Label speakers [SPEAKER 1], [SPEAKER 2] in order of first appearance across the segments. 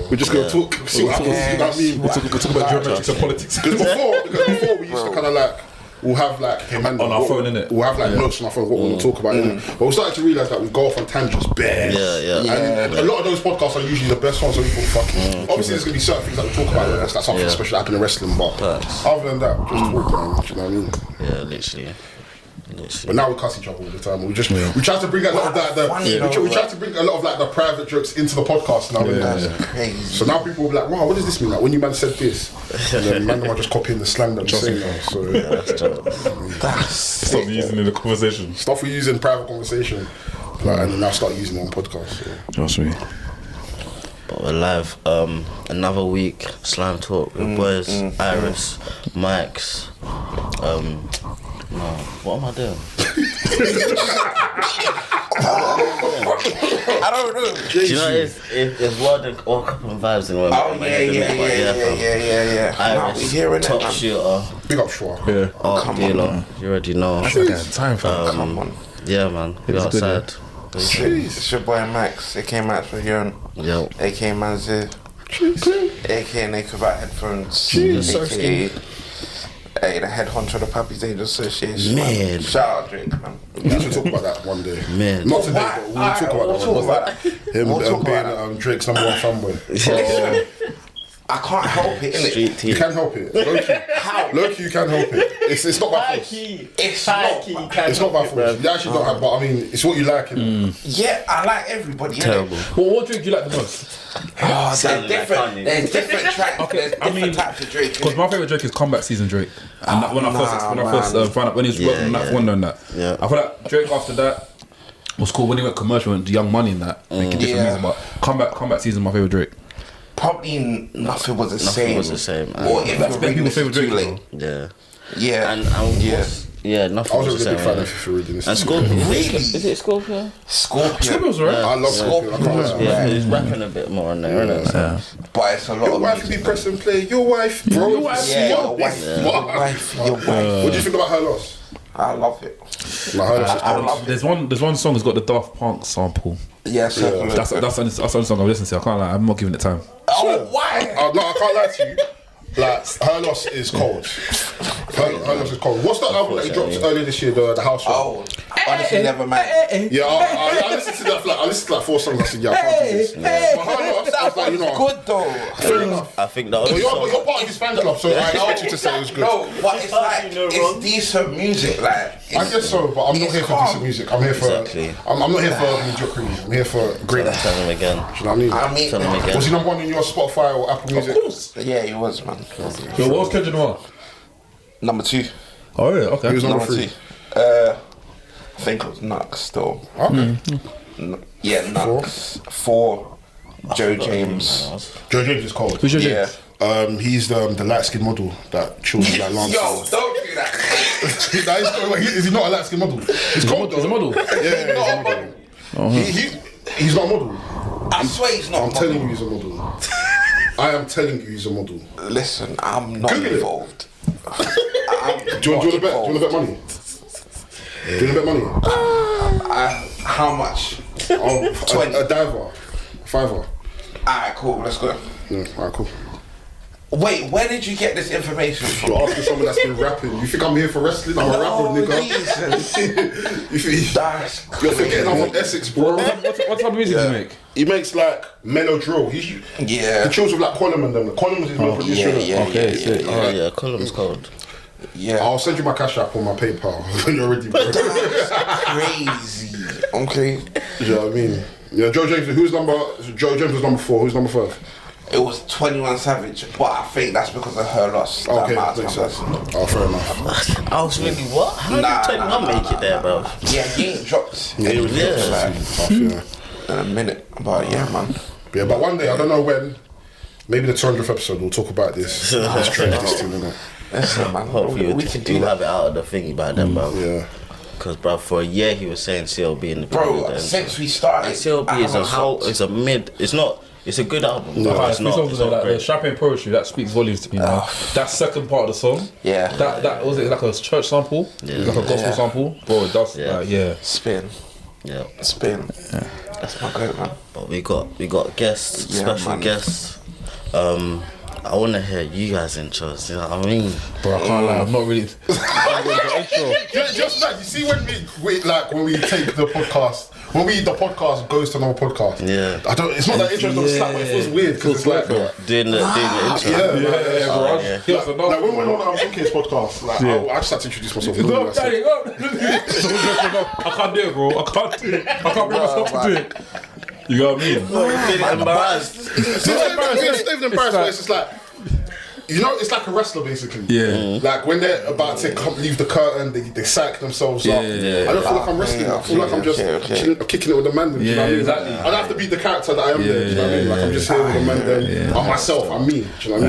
[SPEAKER 1] We're just gonna talk, see what happens. You know what I mean?
[SPEAKER 2] We're talking about geometrics and politics.
[SPEAKER 1] Because before we used to kind of like. We'll have like
[SPEAKER 2] on our phone, innit?
[SPEAKER 1] We'll have like notes on our phone what we want to talk about, innit? But we started to realise that we go off on tangents bare. And a lot of those podcasts are usually the best ones so we can fucking. Obviously, there's gonna be certain things that we talk about. That's like something special happening in wrestling, but other than that, we just talk, man. Do you know what I mean?
[SPEAKER 3] Yeah, literally.
[SPEAKER 1] But now we cuss each other all the time. We try to bring a lot of that. We try to bring a lot of like the private jokes into the podcast now.
[SPEAKER 4] That's crazy.
[SPEAKER 1] So now people will be like, "Wow, what does this mean?" Like when you man said this, and then man are just copying the slang that you're saying now. So
[SPEAKER 2] stop using it in the conversation.
[SPEAKER 1] Stuff we use in private conversation, like, and then now start using it on podcasts. So.
[SPEAKER 2] Trust me.
[SPEAKER 3] But we're live. Another week. Slime talk with boys. Iris, Max. No, what am I doing?
[SPEAKER 4] I don't know.
[SPEAKER 3] Do you know it's World and all couple of vibes in one.
[SPEAKER 4] Oh yeah.
[SPEAKER 3] Iris,
[SPEAKER 4] We hearing
[SPEAKER 3] top
[SPEAKER 4] it,
[SPEAKER 3] shooter.
[SPEAKER 1] Big up, Schwa.
[SPEAKER 2] Yeah.
[SPEAKER 3] Art dealer. You already know.
[SPEAKER 2] Time for
[SPEAKER 4] Come on.
[SPEAKER 3] Yeah, man. We're outside.
[SPEAKER 4] It's your boy Max, AK Max for hearing.
[SPEAKER 3] Yo.
[SPEAKER 4] AK Manzir. AK Naked Bat Headphones. AK the head honcho of the Puppies Angel Association.
[SPEAKER 3] Man.
[SPEAKER 4] Shout out Drake, man.
[SPEAKER 1] We should talk about that one day.
[SPEAKER 3] Man.
[SPEAKER 1] Not today, but we'll talk about that. Him being Drake's number one fanboy.
[SPEAKER 4] I can't help it, innit?
[SPEAKER 3] Street team.
[SPEAKER 1] You can help it. Low-key, you can help it. It's not by force.
[SPEAKER 4] It's
[SPEAKER 1] not by force. You actually don't have, but I mean, it's what you like, innit?
[SPEAKER 4] Yeah, I like everybody.
[SPEAKER 3] Terrible.
[SPEAKER 2] Well, what drink do you like the most?
[SPEAKER 4] There's different tracks.
[SPEAKER 2] Okay,
[SPEAKER 4] There's different types of Drake.
[SPEAKER 2] Because my favourite Drake is Comeback Season Drake. And when I first found out when he was working on that one and that.
[SPEAKER 3] Yeah.
[SPEAKER 2] I feel like Drake after that was cool when he went commercial and Young Money and that. Making different music, but Comeback Season my favourite Drake.
[SPEAKER 4] Probably nothing was the same.
[SPEAKER 3] Nothing was the same.
[SPEAKER 4] Or if
[SPEAKER 2] That's
[SPEAKER 4] you're
[SPEAKER 2] people's favourite Drake.
[SPEAKER 4] late.
[SPEAKER 3] Yeah.
[SPEAKER 4] Yeah.
[SPEAKER 3] And nothing
[SPEAKER 1] I was
[SPEAKER 3] was the
[SPEAKER 1] a really big
[SPEAKER 3] same.
[SPEAKER 1] fan of If You're Reading This.
[SPEAKER 3] And Scorpion.
[SPEAKER 4] Really?
[SPEAKER 3] Is it Scorpion?
[SPEAKER 4] Scorpion.
[SPEAKER 2] Scorpion's right.
[SPEAKER 1] I love Scorpion. I can't lie.
[SPEAKER 3] Yeah, he's rapping a bit more on there, isn't it?
[SPEAKER 2] Yeah.
[SPEAKER 4] But it's a lot
[SPEAKER 1] Your
[SPEAKER 4] of
[SPEAKER 1] wife
[SPEAKER 4] music.
[SPEAKER 1] can be press and play. Your wife, bro.
[SPEAKER 4] Yeah, your wife. Your wife.
[SPEAKER 1] What do you think about her loss?
[SPEAKER 4] I love it.
[SPEAKER 1] Like her loss is
[SPEAKER 4] I love it.
[SPEAKER 2] There's one song that's got the Daft Punk sample.
[SPEAKER 4] Yeah, circle.
[SPEAKER 2] That's the only song I've listened to. I can't lie, I'm not giving it time.
[SPEAKER 4] Oh, why?
[SPEAKER 1] No, I can't lie to you. Like, her loss is cold. Her loss is cold. What's that album that he dropped earlier this year, the house one?
[SPEAKER 4] Oh, honestly, never mind.
[SPEAKER 1] Yeah, I listened to that. I listened to like 4 songs. I said, yeah, I can't do this. But her loss, I was like, you know,
[SPEAKER 4] Good though.
[SPEAKER 1] fair enough.
[SPEAKER 3] I think that
[SPEAKER 1] But
[SPEAKER 3] was
[SPEAKER 1] you're part of his fan club, so I expect you to say it was good.
[SPEAKER 4] No, but it's like it's decent music. Like
[SPEAKER 1] I guess so, but I'm not here for decent music. I'm here for.
[SPEAKER 3] Exactly.
[SPEAKER 1] I'm not here for mediocrity. I'm here for greatness.
[SPEAKER 3] Tell him again.
[SPEAKER 1] Do you know what I mean?
[SPEAKER 3] Tell him again.
[SPEAKER 1] Was he number 1 in your Spotify or Apple Music?
[SPEAKER 2] Of course.
[SPEAKER 4] Yeah, he was, man.
[SPEAKER 2] Yo, what was Kendrick Lamar?
[SPEAKER 4] Number 2.
[SPEAKER 2] Oh yeah, okay.
[SPEAKER 1] He was number
[SPEAKER 4] Number
[SPEAKER 1] 3.
[SPEAKER 4] 2. I think it was Nux still.
[SPEAKER 1] Okay.
[SPEAKER 4] Yeah, Nux. 4. Joe James.
[SPEAKER 1] Joe James is cold.
[SPEAKER 2] Who's your
[SPEAKER 4] Yeah.
[SPEAKER 1] He's the light skinned model that chills with like Lance.
[SPEAKER 4] Yo, don't do that.
[SPEAKER 1] Is he not a light skinned model? He's cold though.
[SPEAKER 2] He's a model.
[SPEAKER 1] Yeah,
[SPEAKER 4] Not a
[SPEAKER 1] he's a model. He's not a model.
[SPEAKER 4] I swear he's not.
[SPEAKER 1] I'm telling you he's a model. I am telling you he's a model.
[SPEAKER 4] Listen, I'm not
[SPEAKER 1] Google it.
[SPEAKER 4] involved.
[SPEAKER 1] Do you want to bet? Do you want to bet money? Do you want to bet money?
[SPEAKER 4] How much?
[SPEAKER 1] 20. A diver. $5.
[SPEAKER 4] Alright, cool. Let's go.
[SPEAKER 1] Yeah, alright, cool.
[SPEAKER 4] Wait, where did you get this information from?
[SPEAKER 1] You're asking someone that's been rapping. You think I'm here for wrestling? I'm a rapper, nigga.
[SPEAKER 4] Jesus.
[SPEAKER 1] You think
[SPEAKER 4] That's
[SPEAKER 1] you're forgetting I'm from Essex, bro?
[SPEAKER 2] What type of music do you make?
[SPEAKER 1] He makes like mellow drill. He chills with like Colin and them. Colin was his main producer.
[SPEAKER 3] Oh yeah, Column's cold.
[SPEAKER 4] Yeah.
[SPEAKER 1] I'll send you my cash app on my PayPal when you're ready, bro.
[SPEAKER 4] Crazy. Okay.
[SPEAKER 1] You know what I mean? Yeah, Joe James. Joe James was number 4. Who's number 5?
[SPEAKER 4] It was 21 Savage, but I think that's because of her loss.
[SPEAKER 1] Okay,
[SPEAKER 4] That
[SPEAKER 1] makes
[SPEAKER 4] matters.
[SPEAKER 1] sense. Oh, fair enough.
[SPEAKER 3] I was really what? How did 21 make it there, bro?
[SPEAKER 4] Yeah, he ain't dropped.
[SPEAKER 1] Yeah, he was
[SPEAKER 4] in a minute, but yeah, man.
[SPEAKER 1] Yeah, but one day, I don't know when, maybe the 200th episode, we'll talk about this. Let's trade this thing, innit?
[SPEAKER 4] Listen, man.
[SPEAKER 3] Hopefully
[SPEAKER 4] we can do
[SPEAKER 3] have
[SPEAKER 4] that.
[SPEAKER 3] it out of the thingy by then, bro.
[SPEAKER 1] Yeah.
[SPEAKER 3] Because, bro, for a year he was saying CLB in the
[SPEAKER 4] Bro, since we started,
[SPEAKER 3] CLB is a mid. It's not. It's a good album.
[SPEAKER 2] No,
[SPEAKER 3] But it's not.
[SPEAKER 2] songs
[SPEAKER 3] It's
[SPEAKER 2] like
[SPEAKER 3] not
[SPEAKER 2] that. The
[SPEAKER 3] great.
[SPEAKER 2] Champagne Poetry, that speaks volumes to me, man. That second part of the song,
[SPEAKER 4] Yeah.
[SPEAKER 2] that was it like a church sample, like a gospel sample, bro. That's
[SPEAKER 4] Spin.
[SPEAKER 3] Yeah.
[SPEAKER 4] Spin. That's my goat, man.
[SPEAKER 3] But we got guests,
[SPEAKER 4] Yeah,
[SPEAKER 3] special
[SPEAKER 4] man.
[SPEAKER 3] guests. I want to hear you guys' intros. You know what I mean?
[SPEAKER 2] Bro, I can't lie. I'm not really.
[SPEAKER 1] Just like you see when we take the podcast. When the podcast goes to another podcast,
[SPEAKER 3] Yeah.
[SPEAKER 1] I don't. It's not that interesting on Slack, but it feels weird because it's like
[SPEAKER 3] Doing the intro.
[SPEAKER 1] bro. Like when we went on our Bookcase podcast, like I just had to introduce myself.
[SPEAKER 2] No, Daddy, no. I can't do it, bro. I can't do it. I can't bring myself to do it. You know what I mean?
[SPEAKER 3] Embarrassed.
[SPEAKER 1] It's not even embarrassed, but it's just like. You know, it's like a wrestler basically.
[SPEAKER 2] Yeah.
[SPEAKER 1] Like when they're about to leave the curtain, they psych themselves up.
[SPEAKER 2] Yeah.
[SPEAKER 1] I don't feel like I'm wrestling. I feel like I'm just kicking it with the mandem. You know what I mean?
[SPEAKER 2] exactly.
[SPEAKER 1] I don't have to be the character that I am there. Do you know what I mean? Like I'm just here with the mandem. I'm myself. I'm me. Do you know what I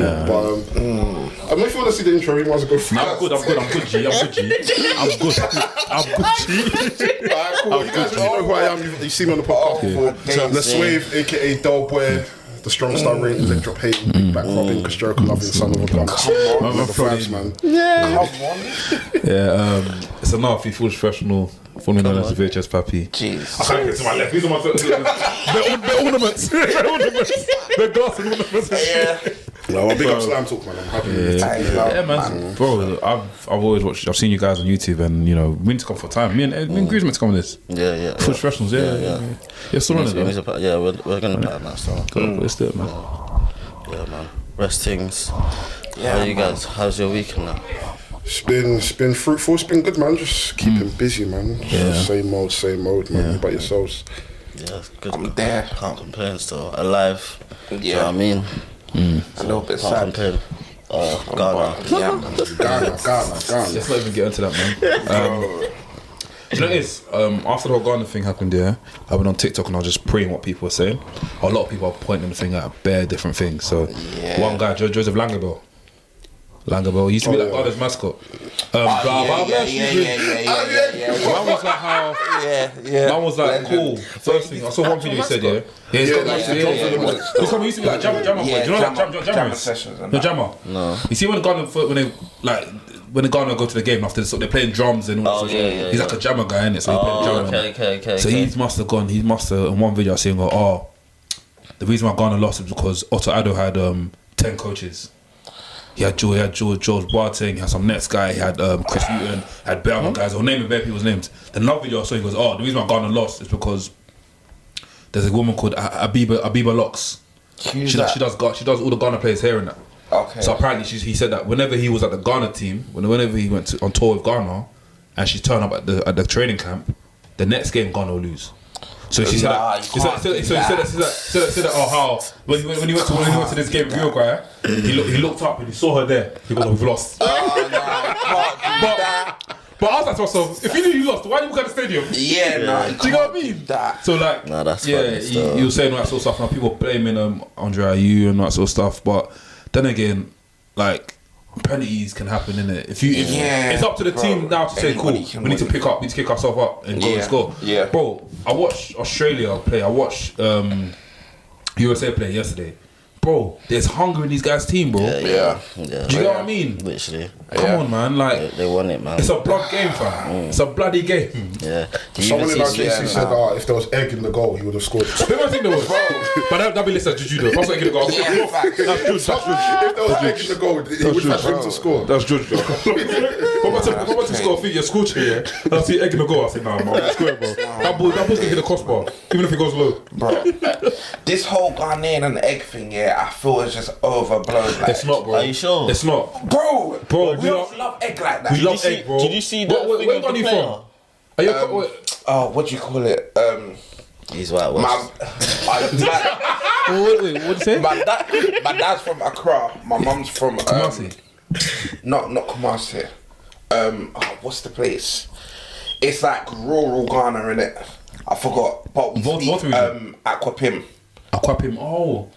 [SPEAKER 1] mean? But if you want to see the intro, you might as well go through.
[SPEAKER 2] I'm good, G. I'm good.
[SPEAKER 1] Alright, cool. You guys already know who I am. You see me on the podcast before. The Swave, aka Delboy. The strong star rating, leg drop hating, big back robbing, Castrioca loving, son of a gun. The fans, man.
[SPEAKER 2] It's an Anarfi full professional, formerly known as the VHS Pappy.
[SPEAKER 4] Jeez.
[SPEAKER 2] I can't get to my left. These are my the ornaments. The glass and ornaments.
[SPEAKER 4] Yeah.
[SPEAKER 1] No, I'm big up Slam Talk, man. I'm happy with it.
[SPEAKER 2] Yeah, man. Bro, I've always watched. I've seen you guys on YouTube, and you know, we need to come for time. Me and Grease meant to come on this.
[SPEAKER 3] Yeah.
[SPEAKER 2] Full professionals, yeah. You're still on it, though.
[SPEAKER 3] Yeah, we're gonna play it now. So.
[SPEAKER 2] Let's do it, man.
[SPEAKER 3] Yeah, man. Restings.
[SPEAKER 4] Yeah,
[SPEAKER 3] How are you guys? How's your weekend now?
[SPEAKER 1] It's been fruitful. It's been good, man. Just keeping busy, man.
[SPEAKER 2] Yeah.
[SPEAKER 1] Same old, man. How about yourselves?
[SPEAKER 3] Yeah, good.
[SPEAKER 4] I'm there.
[SPEAKER 3] Can't complain still. Alive.
[SPEAKER 4] Yeah.
[SPEAKER 3] Do you know what I mean?
[SPEAKER 4] It's a little bit
[SPEAKER 3] Can't
[SPEAKER 4] sad.
[SPEAKER 3] complain. Ghana.
[SPEAKER 4] Yeah, man.
[SPEAKER 1] Ghana.
[SPEAKER 2] Let's not even get into that, man. Do you know what it is? After the whole Ghana thing happened, I went on TikTok and I was just praying what people were saying. A lot of people are pointing the thing at bare different things. So one guy, Joseph Langabell, used to be like Ghana's mascot. Man was like how. Man was like cool. First thing I saw one video he said, he used to be like Jammer boy. Do you know what Jammer is?
[SPEAKER 4] Sessions and
[SPEAKER 2] No Jammer.
[SPEAKER 3] No.
[SPEAKER 2] You see when Ghana when the Ghana go to the game after so they're playing drums and all that. He's like a jammer guy, innit? So he's playing drums.
[SPEAKER 3] Okay.
[SPEAKER 2] So he must have in one video I seen the reason why Ghana lost is because Otto Addo had 10 coaches. He had George Boateng, he had some Nets guy, he had Chris Newton, had bare other guys, I'll name bare people's names. Then another video I saw, he goes, the reason why Ghana lost is because there's a woman called Abiba Locks. She does all the Ghana players' hair and that.
[SPEAKER 4] Okay.
[SPEAKER 2] So apparently he said that whenever he was at the Ghana team, whenever he went on tour with Ghana, and she turned up at the training camp, the next game Ghana will lose. So she said that. He said that. How when he went to this game with Uruguay, he looked up and he saw her there. He goes, "We've lost."
[SPEAKER 4] Can't do that.
[SPEAKER 2] But I was like to myself, if you knew you lost, why didn't you go to the stadium? Do you know what I mean? So like,
[SPEAKER 3] that's
[SPEAKER 2] he was saying all that sort of stuff. Now people blaming Andre Ayew and that sort of stuff, but then again, like penalties can happen, innit? If it's up to the team now to say, cool, we need to kick ourselves up and go and score.
[SPEAKER 4] Yeah.
[SPEAKER 2] Bro, I watched Australia play. I watched USA play yesterday. Bro, there's hunger in these guys' team, bro.
[SPEAKER 3] Yeah.
[SPEAKER 2] Do you know what I mean?
[SPEAKER 3] Literally.
[SPEAKER 2] Come on, man. Like
[SPEAKER 3] they won it, man.
[SPEAKER 2] It's a blood game, fam. It's a bloody game.
[SPEAKER 3] Yeah.
[SPEAKER 1] Someone in our JC said, if there was egg in the goal, he would have scored.
[SPEAKER 2] Who do I think there was? But that'd be listed as Juju though. If I was egg in the goal, that's good.
[SPEAKER 1] If there was egg in the goal, he would have him to score.
[SPEAKER 2] That's Juju. If I'm about to score a figure, score here, and I see egg in the goal, I say, nah, man, that's square, bro. That ball's gonna hit the crossbar, even if it goes low.
[SPEAKER 4] Bro, this whole Ghanaian and egg thing, I feel it's just overblown. Like,
[SPEAKER 2] It's not, bro.
[SPEAKER 3] Are you sure?
[SPEAKER 2] It's not.
[SPEAKER 4] Bro,
[SPEAKER 2] we
[SPEAKER 4] we don't love egg like that.
[SPEAKER 2] We love egg, bro.
[SPEAKER 3] Did you see that thing
[SPEAKER 2] Where
[SPEAKER 3] of the
[SPEAKER 2] are you
[SPEAKER 3] player?
[SPEAKER 2] from? Are you?
[SPEAKER 4] What do you call it?
[SPEAKER 3] He's white.
[SPEAKER 2] Wait, what did you say?
[SPEAKER 4] My dad's from Accra. My mum's from
[SPEAKER 2] Kumasi.
[SPEAKER 4] Not Kumasi. What's the place? It's like rural Ghana, innit? I forgot. But we speak Aquapim.
[SPEAKER 2] Aquapim. Oh.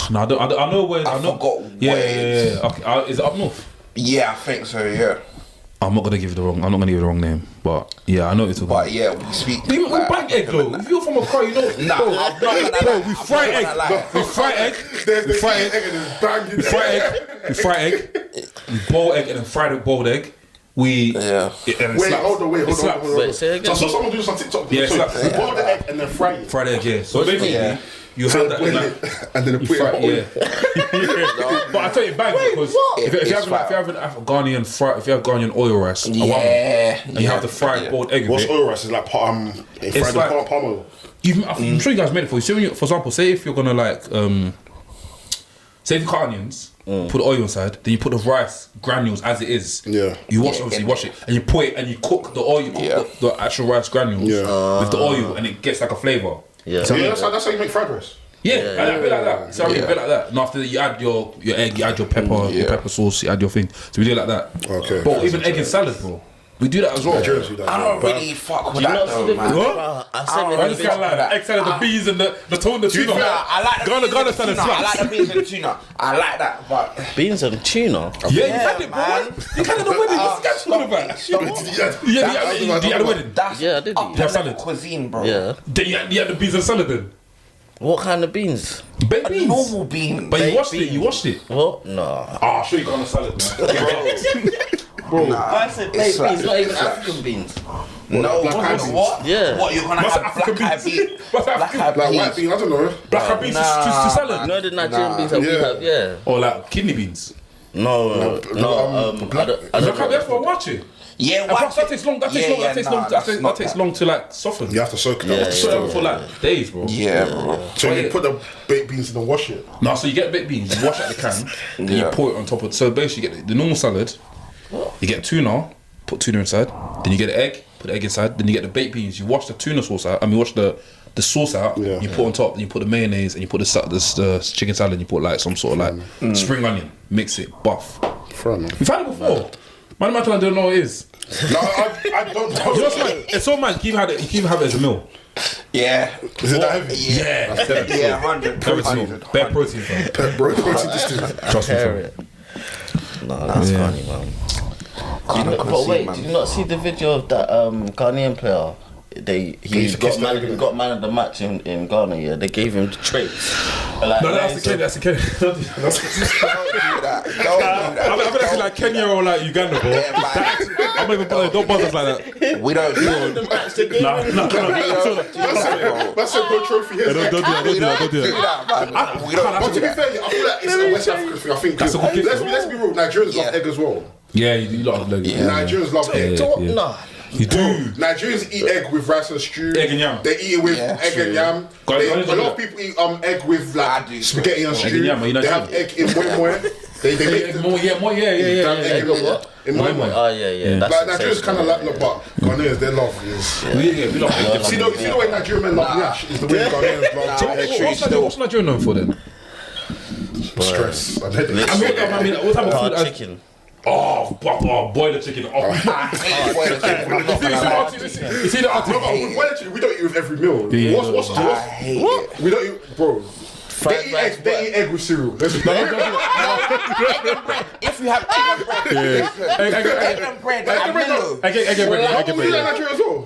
[SPEAKER 2] No, I know where.
[SPEAKER 4] I forgot where
[SPEAKER 2] Yeah. Okay. Is it up north?
[SPEAKER 4] Yeah, I think so. Yeah.
[SPEAKER 2] I'm not gonna give you the wrong name, but yeah, I know it's.
[SPEAKER 4] But yeah, we speak.
[SPEAKER 2] We bang egg though. If you're from Accra, you know.
[SPEAKER 4] Nah, I'm not gonna
[SPEAKER 2] Bro,
[SPEAKER 4] lie.
[SPEAKER 2] we fry egg. We fry egg. We fry egg. We boil egg and then fry the boiled egg.
[SPEAKER 1] Wait, hold on.
[SPEAKER 3] Wait, say again.
[SPEAKER 1] So I saw someone do this on TikTok.
[SPEAKER 2] Yeah,
[SPEAKER 1] we boil the egg and then fry it.
[SPEAKER 2] Fry the egg, yeah. So basically, you have that,
[SPEAKER 1] and then put it.
[SPEAKER 2] Yeah. But I tell you, bang, because if you have an Ghanaian oil rice, and you have the fried boiled egg.
[SPEAKER 1] What's oil rice? Is like palm oil.
[SPEAKER 2] I'm sure you guys made it for you. So for example, say if you're gonna like, say if you cut onions, put the oil inside, then you put the rice granules as it is.
[SPEAKER 1] Yeah.
[SPEAKER 2] You wash it, and you put it, and you cook the oil, the actual rice granules with the oil, and it gets like a flavour.
[SPEAKER 1] Yeah. So that's how you make fried rice.
[SPEAKER 2] Yeah, a bit like that. So a bit like that. And after that, you add your egg, you add your pepper, your pepper sauce, you add your thing. So we do it like that.
[SPEAKER 1] Okay.
[SPEAKER 2] But even egg and salad, bro. We do that as well.
[SPEAKER 4] I don't really fuck with that though, man.
[SPEAKER 2] What? I just can't lie. The egg salad, the beans and the tuna.
[SPEAKER 4] I like the
[SPEAKER 2] Ghana salad.
[SPEAKER 4] I like the beans and tuna. I like that, but
[SPEAKER 3] beans and tuna.
[SPEAKER 2] Yeah, you had it, man. You had it at the wedding. What's the talking about? Yeah, you had the wedding.
[SPEAKER 3] Yeah, I did.
[SPEAKER 4] You have salad cuisine, bro.
[SPEAKER 3] Yeah.
[SPEAKER 2] You had the beans and salad then.
[SPEAKER 3] What kind of beans?
[SPEAKER 2] Baked beans.
[SPEAKER 4] Normal bean.
[SPEAKER 2] But you washed it.
[SPEAKER 3] What? No.
[SPEAKER 2] I'll show you Ghana salad, man.
[SPEAKER 3] Bro, I said baked beans, not even African beans.
[SPEAKER 4] No, what?
[SPEAKER 3] Yeah.
[SPEAKER 4] What, you're gonna have black eyed beans? Black eyed
[SPEAKER 1] Like white beans, I don't know.
[SPEAKER 2] Black eyed beans to salad.
[SPEAKER 3] You know the Nigerian beans that we have, yeah.
[SPEAKER 2] Or like kidney beans.
[SPEAKER 3] No. I don't know.
[SPEAKER 2] That's what I'm watching.
[SPEAKER 4] Yeah,
[SPEAKER 2] And plus that takes long. That takes long to like soften.
[SPEAKER 1] You have to soak it up.
[SPEAKER 2] Soak it for like days, bro.
[SPEAKER 4] Yeah, bro.
[SPEAKER 1] So you put the baked beans in and wash it.
[SPEAKER 2] No, so you get baked beans, you wash out the can, then you pour it on top of. So basically, you get the normal salad. You get tuna, put tuna inside. Then you get the egg, put the egg inside. Then you get the baked beans. You wash the tuna sauce out. Wash the sauce out.
[SPEAKER 1] Yeah.
[SPEAKER 2] You put on top. Then you put the mayonnaise and you put the chicken salad. And you put like some sort of like spring onion. Mix it, buff.
[SPEAKER 1] Fair enough.
[SPEAKER 2] We've had it before. Man, I don't know what it is.
[SPEAKER 1] No, I don't know.
[SPEAKER 2] You know what's like? It's so mad. You can have it as a meal.
[SPEAKER 4] Yeah.
[SPEAKER 1] Is it that heavy?
[SPEAKER 4] Yeah, 100.
[SPEAKER 2] Bare protein, fam.
[SPEAKER 1] Protein distilled.
[SPEAKER 2] Trust me, fam.
[SPEAKER 3] No, that's funny, man. But wait, did you not see the video of that Ghanaian player? He got man of the match in Ghana. Yeah, they gave him the traits. Like,
[SPEAKER 2] no, that's the Kenya.
[SPEAKER 4] Don't do that.
[SPEAKER 2] I'm actually like Kenya or like Uganda, bro. I'm not even bothered. Don't bother us like that.
[SPEAKER 4] We don't do it.
[SPEAKER 1] That's a good trophy here.
[SPEAKER 2] Don't do that.
[SPEAKER 1] But to be fair, I feel like it's a West African thing. I think
[SPEAKER 2] That's a good gift.
[SPEAKER 1] let's be real. Nigerians love egg as well.
[SPEAKER 2] Yeah, you love egg.
[SPEAKER 1] Nigerians love egg.
[SPEAKER 3] No.
[SPEAKER 2] You do.
[SPEAKER 1] Nigerians eat egg with rice and stew.
[SPEAKER 2] Egg and yam.
[SPEAKER 1] They eat it with egg and yam. A lot of people eat egg with like spaghetti and stew. They have egg in moi. They make
[SPEAKER 2] more.
[SPEAKER 1] In moi.
[SPEAKER 3] Oh yeah.
[SPEAKER 1] Like Nigerians kind of like, but Ghanaians they love.
[SPEAKER 2] We love egg.
[SPEAKER 1] See the way Nigerian men love yash is the way Ghanaians love egg.
[SPEAKER 2] What's Nigerian known for then?
[SPEAKER 1] Stress and headache.
[SPEAKER 2] I mean, what type of food?
[SPEAKER 3] Chicken.
[SPEAKER 2] Oh, boil the chicken.
[SPEAKER 4] I hate boiled chicken. I'm not gonna lie.
[SPEAKER 2] You see the article?
[SPEAKER 1] We don't eat with every meal.
[SPEAKER 4] I hate it.
[SPEAKER 1] We don't eat, bro. They eat egg with cereal.
[SPEAKER 4] Egg and bread. If you have egg and bread, and mellow.
[SPEAKER 2] Egg and bread.
[SPEAKER 1] We do that in Nigeria as well.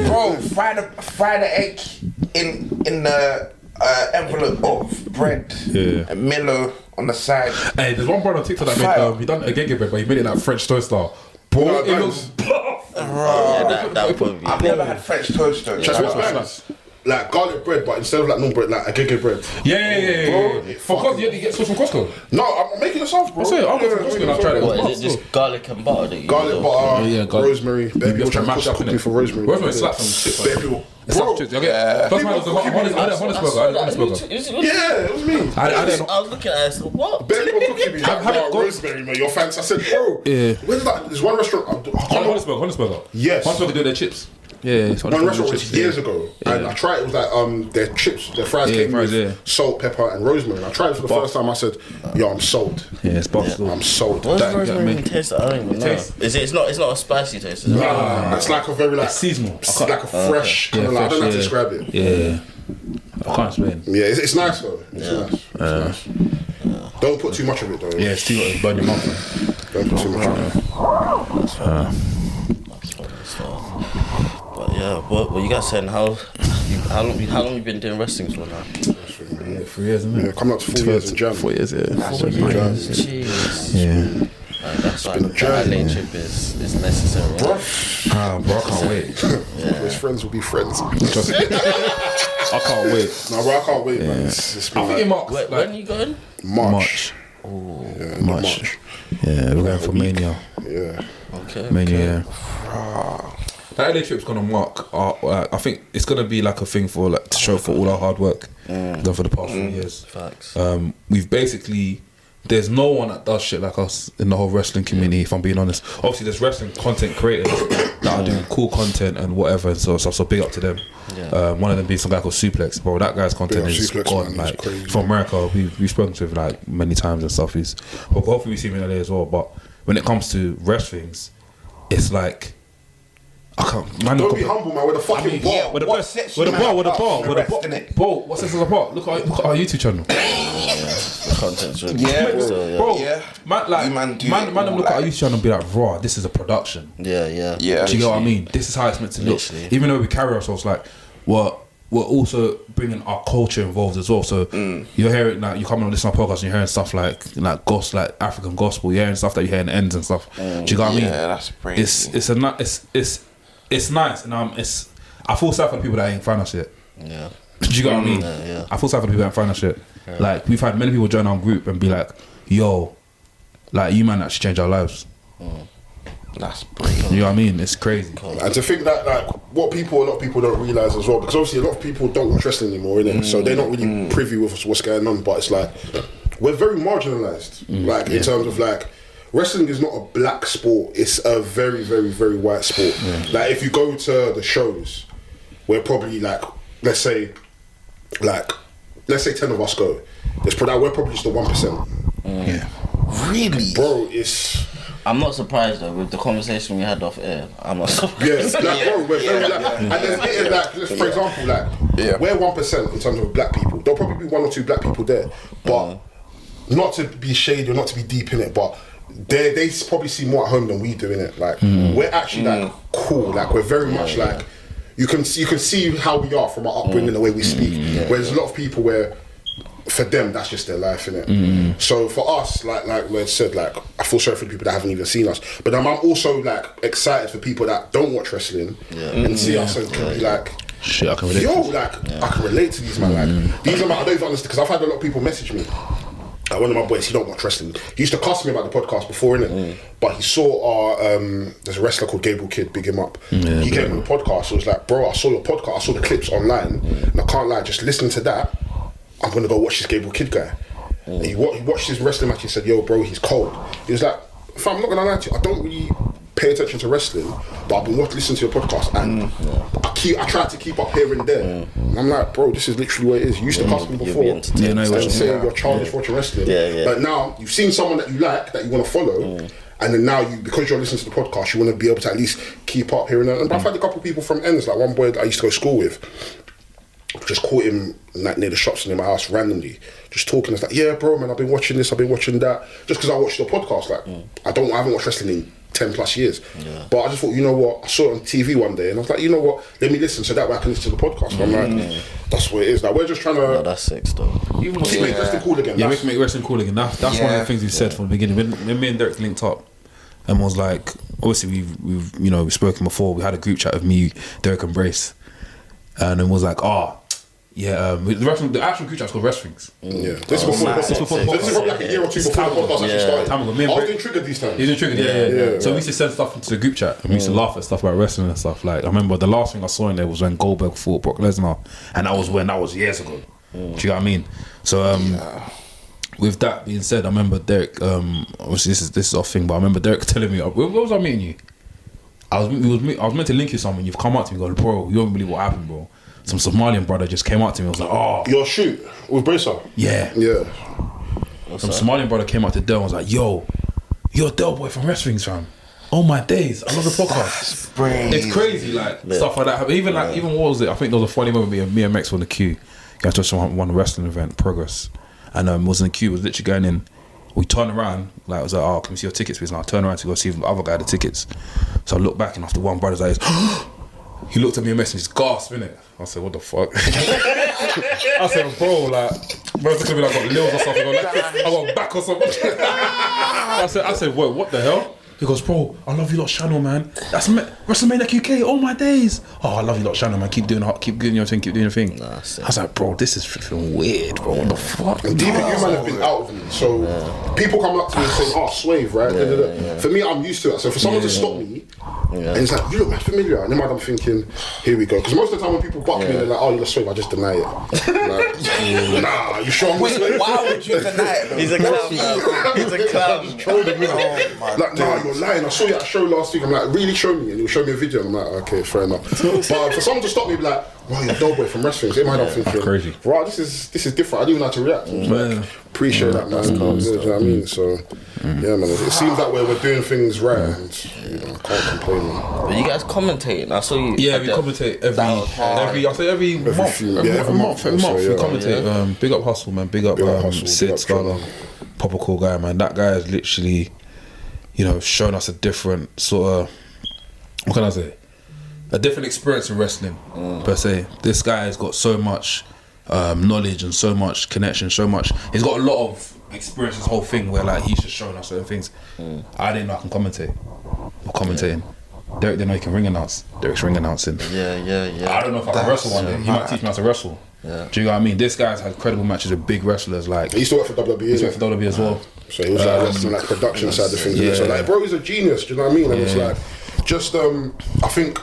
[SPEAKER 4] Bro, fry the egg in the envelope of bread and mellow on the side.
[SPEAKER 2] Hey, there's one brother on TikTok that made he done a egg bread, but he made it like French toast style. Bro, it looks buff.
[SPEAKER 3] That would probably be.
[SPEAKER 4] I've never had French toast though.
[SPEAKER 1] Like garlic bread, but instead of like normal bread, like a gege bread.
[SPEAKER 2] Yeah.
[SPEAKER 1] Bro,
[SPEAKER 2] For Costco, you get sauce from Costco.
[SPEAKER 1] No, I'm making it myself, bro.
[SPEAKER 2] I'll go from Costco and I'll try it.
[SPEAKER 3] What is it? Just garlic and butter that you
[SPEAKER 1] Garlic butter, rosemary. Baby,
[SPEAKER 2] You
[SPEAKER 1] which
[SPEAKER 2] have
[SPEAKER 1] I'm
[SPEAKER 2] to mash up
[SPEAKER 1] cooking
[SPEAKER 2] innit?
[SPEAKER 1] for rosemary.
[SPEAKER 2] Rosemary slaps some shit.
[SPEAKER 1] Baby,
[SPEAKER 2] It's
[SPEAKER 1] bro.
[SPEAKER 2] chips. First man was the honest burger.
[SPEAKER 1] Yeah, it was me.
[SPEAKER 3] I was looking at it. So what?
[SPEAKER 1] Baby, what cooking me? Rosemary, man. You're fancy. I said, bro.
[SPEAKER 2] Yeah.
[SPEAKER 1] Where's that? There's one restaurant.
[SPEAKER 2] Honest burger.
[SPEAKER 1] Yes.
[SPEAKER 2] Honest burger do their chips. Yeah,
[SPEAKER 1] one restaurant was years ago, and I tried it. It was like their chips, their fries came with salt, pepper, and rosemary. And I tried it for the first time. I said, "Yo, I'm sold."
[SPEAKER 2] Yeah, it's buff.
[SPEAKER 1] I'm sold.
[SPEAKER 3] What does rosemary taste? I don't even know. It's not a spicy taste. Is it?
[SPEAKER 1] Nah, it's like a very like
[SPEAKER 2] seasonal.
[SPEAKER 1] It's like a fresh kind of like, I don't know how to describe it.
[SPEAKER 2] Yeah, I can't explain.
[SPEAKER 1] Yeah, it's nice though. It's nice. Don't put too much of it though.
[SPEAKER 2] Yeah, it's too much to burn your mouth.
[SPEAKER 1] Don't put too much of it.
[SPEAKER 3] That's fine. But yeah, what you guys saying? How long you been doing wrestlings for now?
[SPEAKER 2] Yeah, 3 years, isn't it?
[SPEAKER 1] Yeah, coming up to 4 years in Jan.
[SPEAKER 2] 4 years, yeah.
[SPEAKER 3] 4 years. Jeez.
[SPEAKER 2] Yeah.
[SPEAKER 3] That's why the lane trip is necessary.
[SPEAKER 1] Bro,
[SPEAKER 2] Bro, I can't wait.
[SPEAKER 1] his friends will be friends.
[SPEAKER 2] I can't wait.
[SPEAKER 1] No, bro, I can't wait, man. It's
[SPEAKER 2] I think it marks
[SPEAKER 3] When are you going?
[SPEAKER 1] March.
[SPEAKER 3] Oh,
[SPEAKER 1] Yeah,
[SPEAKER 2] March. Yeah, we're going for Mania.
[SPEAKER 1] Yeah.
[SPEAKER 3] okay.
[SPEAKER 2] Mania, yeah. That LA trip's gonna mark. I think it's gonna be like a thing for like to show for all our hard work done for the past few years.
[SPEAKER 3] Facts.
[SPEAKER 2] We've basically. There's no one that does shit like us in the whole wrestling community, if I'm being honest. Obviously, there's wrestling content creators that are doing cool content and whatever, and so big up to them.
[SPEAKER 3] Yeah.
[SPEAKER 2] One of them being some guy called Suplex. Bro, that guy's content is
[SPEAKER 1] Suplex,
[SPEAKER 2] gone.
[SPEAKER 1] man,
[SPEAKER 2] Like,
[SPEAKER 1] crazy.
[SPEAKER 2] from America, we've spoken to him like many times and stuff. Well, hopefully we see him in LA as well. But when it comes to wrestlings, it's like, I can't. Man,
[SPEAKER 1] Don't be humble, man. With the fucking bar.
[SPEAKER 2] With the
[SPEAKER 4] What
[SPEAKER 2] best,
[SPEAKER 4] sets
[SPEAKER 2] with the
[SPEAKER 4] you
[SPEAKER 2] bar, with the
[SPEAKER 4] apart
[SPEAKER 2] bar,
[SPEAKER 4] from
[SPEAKER 2] with
[SPEAKER 4] the
[SPEAKER 2] the bar.
[SPEAKER 4] rest, innit?
[SPEAKER 2] Bro, what sets us apart? Look at our YouTube channel.
[SPEAKER 3] The content's really
[SPEAKER 4] Yeah,
[SPEAKER 3] good, so, yeah.
[SPEAKER 2] Bro,
[SPEAKER 4] Yeah.
[SPEAKER 2] man, like,
[SPEAKER 4] You man do
[SPEAKER 2] man
[SPEAKER 4] it
[SPEAKER 2] them
[SPEAKER 4] all,
[SPEAKER 2] look at our
[SPEAKER 4] like-
[SPEAKER 2] YouTube channel and be like, raw, this is a production.
[SPEAKER 3] Yeah.
[SPEAKER 4] Yeah.
[SPEAKER 2] Do you get what I mean? This is how it's meant to look.
[SPEAKER 3] Literally.
[SPEAKER 2] Even though we carry ourselves like, we're also bringing our culture involved as well. So you're hearing, like, you come on listen to our podcast and you're hearing stuff like gospel, like African gospel. You're hearing stuff that you hear in the ends and stuff. Do you get what I mean?
[SPEAKER 4] Yeah, that's crazy.
[SPEAKER 2] It's nice, and I feel sad for the people that ain't found us yet.
[SPEAKER 3] Yeah.
[SPEAKER 2] Do you get what I mean?
[SPEAKER 3] Yeah.
[SPEAKER 2] I feel sad for the people that ain't found us yet. Like, we've had many people join our group and be like, yo, like, you man actually change our lives.
[SPEAKER 4] That's brilliant.
[SPEAKER 2] You know what I mean? It's crazy.
[SPEAKER 1] And to think that, like, a lot of people don't realise as well, because obviously a lot of people don't watch wrestling anymore, innit? So they're not really privy with what's going on, but it's like, we're very marginalised, like, in terms of, like, wrestling is not a black sport, it's a very, very, very white sport. Like, if you go to the shows, we're probably, like, let's say 10 of us go, we're probably just the 1%.
[SPEAKER 2] Yeah.
[SPEAKER 4] Really?
[SPEAKER 1] Bro, it's...
[SPEAKER 3] I'm not surprised though with the conversation we had off air. I'm not
[SPEAKER 1] Yeah,
[SPEAKER 3] surprised.
[SPEAKER 1] like, bro, we're very like, and there's like, just for example, like, we're 1% in terms of black people. There'll probably be 1 or 2 black people there, but not to be shady or not to be deep in it, but they probably see more at home than we do in it. Like, we're actually like cool. Like, we're very much like you can see how we are from our upbringing, the way we speak. Whereas a lot of people where, for them, that's just their life, innit? So for us, like we said, like, I feel sorry for the people that haven't even seen us. But I'm also like excited for people that don't watch wrestling and see us and can be like,
[SPEAKER 2] Shit, I can relate.
[SPEAKER 1] yo, like, I can relate to these man. Like, these are man, I don't even understand, because I've had a lot of people message me. Like, one of my boys, he don't watch wrestling. He used to cuss me about the podcast before, innit? But he saw our there's a wrestler called Gable Kid, big him up. He came on the podcast, so it was like, bro, I saw your podcast, I saw the clips online, and I can't lie, just listening to that, I'm gonna go watch this Gable Kid guy. And he watched his wrestling match. He said, "Yo, bro, he's cold." He was like, "Fam, I'm not gonna lie to you. I don't really pay attention to wrestling, but I've been listening to your podcast, and I try to keep up here and there." And I'm like, "Bro, this is literally what it is. You used to cuss me before, and say you're childish watching wrestling, but now you've seen someone that you like, that you want to follow." And then now, because you're listening to the podcast, you want to be able to at least keep up here and there. And I've had a couple of people from ends, like one boy that I used to go to school with. Just caught him like near the shops near my house randomly, just talking. It's like, yeah, bro, man, I've been watching this, I've been watching that, just because I watched your podcast. Like, I haven't watched wrestling in 10 plus years, but I just thought, you know what, I saw it on TV one day, and I was like, you know what, let me listen, so that way I can listen to the podcast. I'm like, that's what it is. Like, we're just trying to.
[SPEAKER 3] No, that's sick stuff.
[SPEAKER 1] Make wrestling cool again.
[SPEAKER 2] Yeah, make wrestling cool again. That's one of the things we've said from the beginning. When me and Derek linked up, and was like, obviously we've spoken before. We had a group chat with me, Derek and Brace, and it was like, the actual group chat's called WRESTHINGS.
[SPEAKER 1] Yeah, this is before the podcast. This is probably like a year or two before the podcast actually started. I was doing triggered these times.
[SPEAKER 2] You doing triggered, yeah. So we used to send stuff into the group chat, and we used to laugh at stuff about wrestling and stuff. Like, I remember the last thing I saw in there was when Goldberg fought Brock Lesnar, and that was years ago. Do you get what I mean? So with that being said, I remember Derek. Obviously, this is our thing, but I remember Derek telling me, where was I meeting you? I was meant to link you something. You've come up to me, and go, bro, you don't believe what happened, bro. Some Somalian brother just came up to me. I was like, oh,
[SPEAKER 1] your shoot with Bracer.
[SPEAKER 2] Yeah. Some Somalian brother came up to Del and was like, yo, you're Delboy from WRESTHINGS, fam. Oh my days, I love the podcast. It's crazy, like stuff like that. Even what was it? I think there was a funny moment with me and Max on the queue. Going to one wrestling event, Progress, and was in the queue. Was literally going in. We turned around, like, I was like, oh, can we see your tickets, please? And I turned around to go see if the other guy had the tickets. So I looked back, and after one brother's like, he looked at me and messaged, he's gasped, innit? I said, what the fuck? I said, bro, like, bro's looking at me like I got lils or something, I got back or something. I said, what the hell? He goes, bro, I love you lot channel, man. That's WrestleMania UK, all my days. Oh, I love you lot channel, man. Keep doing your thing, keep doing your thing. I was like, bro, this is freaking weird, bro. What the fuck?
[SPEAKER 1] And even you man have been out of it. So people come up to me and say, oh, Swave, right? For me, I'm used to that. So for someone to stop me, and it's like, you look familiar. And then I'm thinking, here we go. Because most of the time when people buck me, they're like, oh, you're Swave, I just deny it. Like, nah, you sure I'm Swave?
[SPEAKER 4] Why would you deny it?
[SPEAKER 3] He's a clown. He's a clown.
[SPEAKER 1] Like, nah, you're lying. I saw you at a show last week. I'm like, really show me? And he'll show me a video. And I'm like, okay, fair enough. But for someone to stop me, be like, wow, you're Delboy from wrestling. In my head, I'm thinking,
[SPEAKER 2] crazy.
[SPEAKER 1] Wow, this is different. I didn't even know how to react. I was like, appreciate that, man. You know what I mean? So, yeah, man. It seems that we're doing things right. And, you know, I can't complain, man.
[SPEAKER 3] But you guys commentating. I saw you.
[SPEAKER 2] Yeah, we commentate every month. Every month we commentate. Big up Hustle, man. Big up Sid Scholar. Proper cool guy, man. That guy is literally, you know, shown us a different sort of, what can I say? A different experience in wrestling, per se. This guy has got so much knowledge and so much connection, so much. He's got a lot of experience, this whole thing where like he's just showing us certain things. I didn't know I can commentate. Or commentating. Derek didn't know he can ring announce. Derek's ring announcing.
[SPEAKER 3] Yeah.
[SPEAKER 2] I don't know if I can wrestle one day. He might teach me how to wrestle.
[SPEAKER 3] Yeah.
[SPEAKER 2] Do you know what I mean? This guy's had credible matches with big wrestlers like.
[SPEAKER 1] He used to work for WWE.
[SPEAKER 2] He's worked for WWE as well.
[SPEAKER 1] So he was like wrestling, like production side of things. Yeah. So like, bro, he's a genius. Do you know what I mean? And it's like, just I think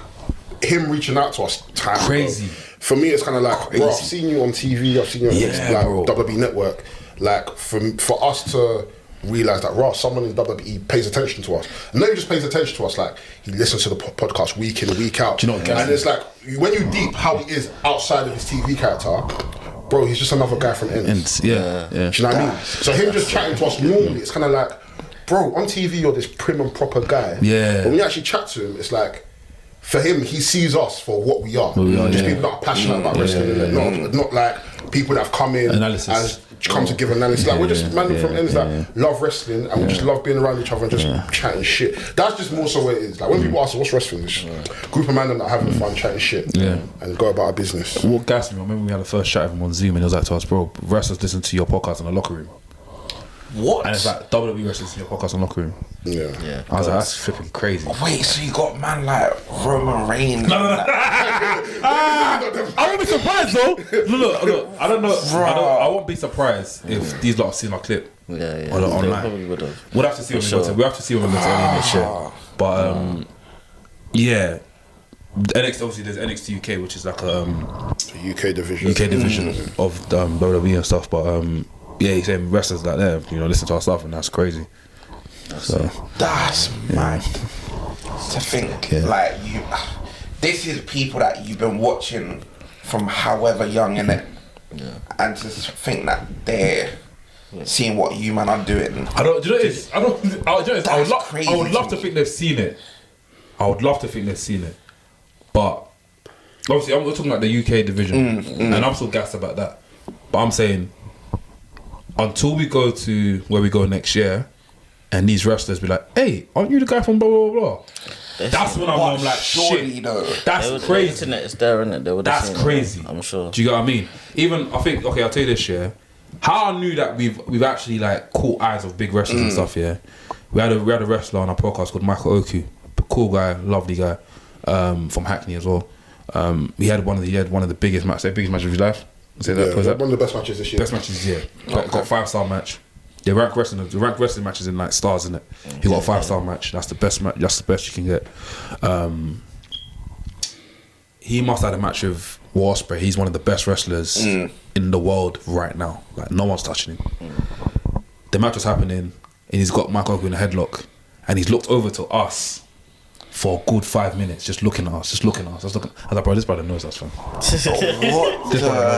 [SPEAKER 1] him reaching out to us time
[SPEAKER 2] crazy.
[SPEAKER 1] Ago, for me, it's kind of like, bro, I've seen you on TV. I've seen you on WWE Network. Like for us to realise that someone in WWE pays attention to us. And not just pays attention to us, like he listens to the podcast week in, week out.
[SPEAKER 2] Do you know what,
[SPEAKER 1] and it's like, when you deep how he is outside of his TV character, bro, he's just another guy from Ends.
[SPEAKER 2] Yeah.
[SPEAKER 1] Do you know what I mean? So him just chatting to us normally, it's kind of like, bro, on TV you're this prim and proper guy.
[SPEAKER 2] Yeah.
[SPEAKER 1] But when you actually chat to him, it's like, for him, he sees us for what we are. Just people that are passionate about wrestling. Not like people that have come in and come to give analysis. Like, we're just men from ends that love wrestling and we just love being around each other and just chatting shit. That's just more so what it is. Like, when people ask us, what's wrestling? It's just a group of men that are having fun, chatting shit and go about our business.
[SPEAKER 2] What gassed me, I remember we had the first chat with him on Zoom and he was like to us, bro, wrestlers listen to your podcast in the locker room.
[SPEAKER 4] What?
[SPEAKER 2] And it's like WWE wrestlers in your podcast in the locker room.
[SPEAKER 1] Yeah.
[SPEAKER 2] I was like, that's flipping crazy.
[SPEAKER 4] Wait, so you got man like Roman Reigns?
[SPEAKER 2] No. I won't be surprised though. Look, I don't know. I won't be surprised if these lot have seen our clip.
[SPEAKER 3] Yeah.
[SPEAKER 2] Online.
[SPEAKER 3] Probably would have.
[SPEAKER 2] We'll have to see when we have to see when we go to NXT shit. But yeah. NXT, obviously there's NXT UK, which is like a
[SPEAKER 1] UK division.
[SPEAKER 2] Of WWE and stuff. But yeah, he's saying wrestlers like that, you know, listen to our stuff, and that's crazy.
[SPEAKER 4] That's mad to think. Like, this is people that you've been watching from however young, innit? And to think that they're seeing what you man are doing.
[SPEAKER 2] I would love to think they've seen it. I would love to think they've seen it, but obviously we're talking about the UK division, and I'm still gassed about that. But I'm saying, until we go to where we go next year, and these wrestlers be like, hey, aren't you the guy from blah, blah, blah? That's when I'm like, shit, that's crazy.
[SPEAKER 3] The internet is there, isn't it?
[SPEAKER 2] That's crazy.
[SPEAKER 3] I'm sure.
[SPEAKER 2] Do you get what I mean? Even, I think, okay, I'll tell you this, yeah. How I knew that we've actually like caught eyes of big wrestlers and stuff, yeah. We had a wrestler on our podcast called Michael Oku. Cool guy, lovely guy, from Hackney as well. He had one of the biggest matches of his life. Say that,
[SPEAKER 1] one of the best matches this year.
[SPEAKER 2] Best matches, yeah. Got a 5-star match. The ranked wrestling matches in like stars, in it. He got a 5-star match. That's the best match. That's the best you can get. He must have had a match with Will Osprey. He's one of the best wrestlers in the world right now. Like, no one's touching him. The match was happening, and he's got Michael Oku in a headlock, and he's looked over to us for a good 5 minutes, just looking at us. I was like, bro, this brother knows us, fam.
[SPEAKER 4] What the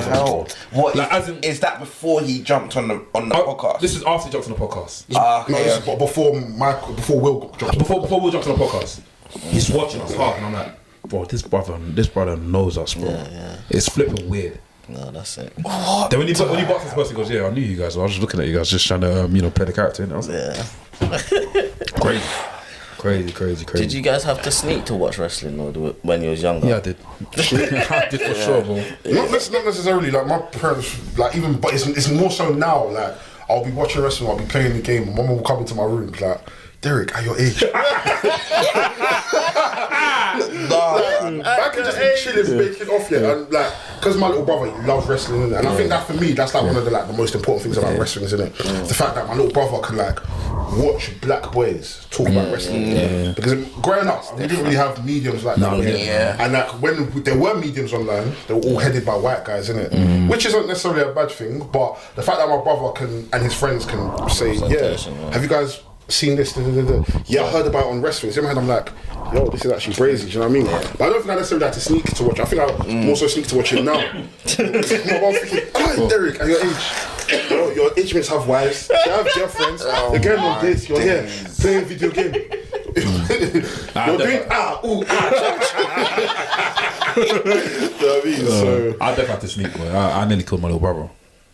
[SPEAKER 4] hell? What like, is that before he jumped on the podcast?
[SPEAKER 2] This is after he jumped on the podcast.
[SPEAKER 1] This is before Will jumped.
[SPEAKER 2] Before Will jumped on the podcast, he's watching us hard, and I'm like, bro, this brother knows us, bro. Yeah. It's flipping weird.
[SPEAKER 3] No, that's it.
[SPEAKER 2] Then when he boxed this person, he goes, yeah, I knew you guys. I was just looking at you guys, just trying to play the character. And I was like, crazy. Crazy.
[SPEAKER 3] Did you guys have to sneak to watch wrestling when you was younger?
[SPEAKER 2] Yeah, I did. I did for sure, bro.
[SPEAKER 1] Not necessarily. Like, my parents, like, even, but it's more so now. Like, I'll be watching wrestling, I'll be playing the game, and mum will come into my room, like, Derek, at your age. I can just be chilling, making off and like, because my little brother loves wrestling, innit? And I think that for me, that's like one of the most important things about wrestling, isn't it? The fact that my little brother can like watch black boys talk about wrestling. Because growing up, we didn't really have mediums like that. And like when there were mediums online, they were all headed by white guys, innit? Which isn't necessarily a bad thing, but the fact that my brother can and his friends can say, have you guys seen this? Yeah, I heard about it on wrestling. So in my head, I'm like, yo, this is actually crazy. Do you know what I mean? But I don't think I necessarily had to sneak to watch it. I think I more so sneak to watch it now. My mom's thinking, Derek, at your age, your age mates have wives, they have girlfriends, they're going on dates, you're here playing video game. You're doing you know what I mean? So
[SPEAKER 2] I definitely had to sneak, boy. I nearly killed my little brother.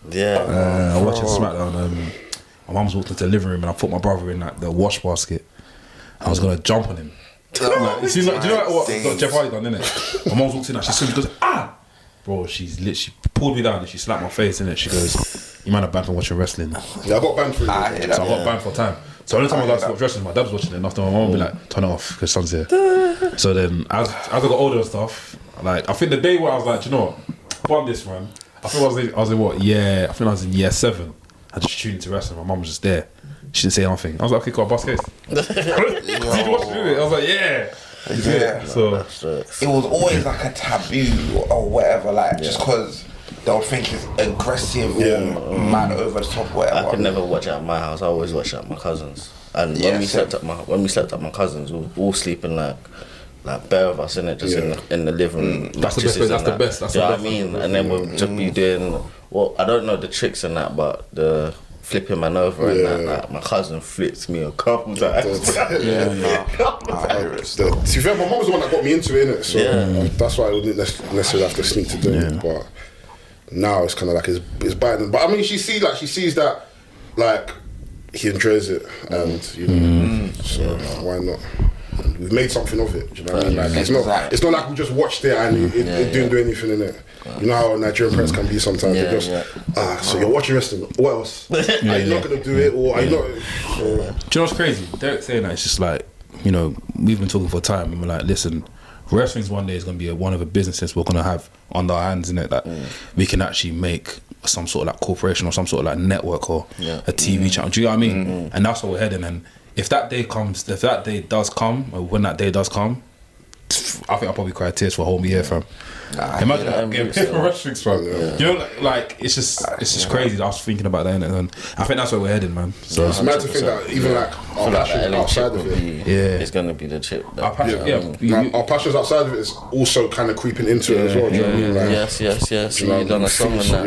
[SPEAKER 3] Yeah.
[SPEAKER 2] I watched SmackDown. My mum's walked into the living room and I put my brother in like the wash basket. I was gonna jump on him. Like, do you know what Jeff Hardy done, innit? My mum's walked in and she goes, bro, she's literally pulled me down and she slapped my face, innit? She goes, you man are banned from watching wrestling.
[SPEAKER 1] Yeah, I got banned for it.
[SPEAKER 2] So I got banned for time. So the only time I like to watch wrestling, my dad was watching it, and after my mum would be like, turn it off because son's here. So then as I got older and stuff, like I think the day where I was like, do you know what? Fuck this, man. I think I was in what? Yeah, I think I was in year 7. I just tuned into wrestling. My mum was just there. She didn't say anything. I was like, okay, cool, boss case. Did you watch it? I was like, yeah. So
[SPEAKER 4] it was always like a taboo or whatever, like just because they'll think it's aggressive or mad over the top or whatever.
[SPEAKER 3] I could never watch it at my house. I always watch it at my cousins. And when we slept at my cousins, we were all sleeping like bare of us in it, just in the living room.
[SPEAKER 2] That's the best. That's
[SPEAKER 3] you know
[SPEAKER 2] the
[SPEAKER 3] what I mean? And then we'll just be doing, well, I don't know the tricks in that, but the flipping man over and that, like, my cousin flipped me a couple times.
[SPEAKER 1] To be fair, my mum was the one that got me into it, innit? So that's why I wouldn't necessarily have to sneak to do it. But now it's kind of like it's biting. But I mean, she sees that like he enjoys it, and you know, so why not? We've made something of it. Do you know what I mean? Like, it's not like we just watched it and it didn't do anything in it. You know how Nigerian parents can be sometimes. They just so you're watching wrestling. What else? Are you not gonna do it, or are you not?
[SPEAKER 2] Do you know what's crazy? Derek saying that, it's just like, you know, we've been talking for time and we're like, listen, wrestling's one day is gonna be one of the businesses we're gonna have on our hands in it that we can actually make some sort of like corporation or some sort of like network or a TV channel. Do you know what I mean? And that's where we're heading. And if that day does come, or when that day does come, I think I'll probably cry tears for a whole year, fam. Imagine getting paid for wrestling, fam. You know, like it's just crazy. I was thinking about that, and I think that's where we're heading, man. So
[SPEAKER 1] it's mad to think that even like our passion outside of it,
[SPEAKER 3] it's gonna be the chip.
[SPEAKER 1] Our passions outside of it is also kind of creeping into it as well. Do you know what I mean? Like,
[SPEAKER 3] yes. You done a song on that.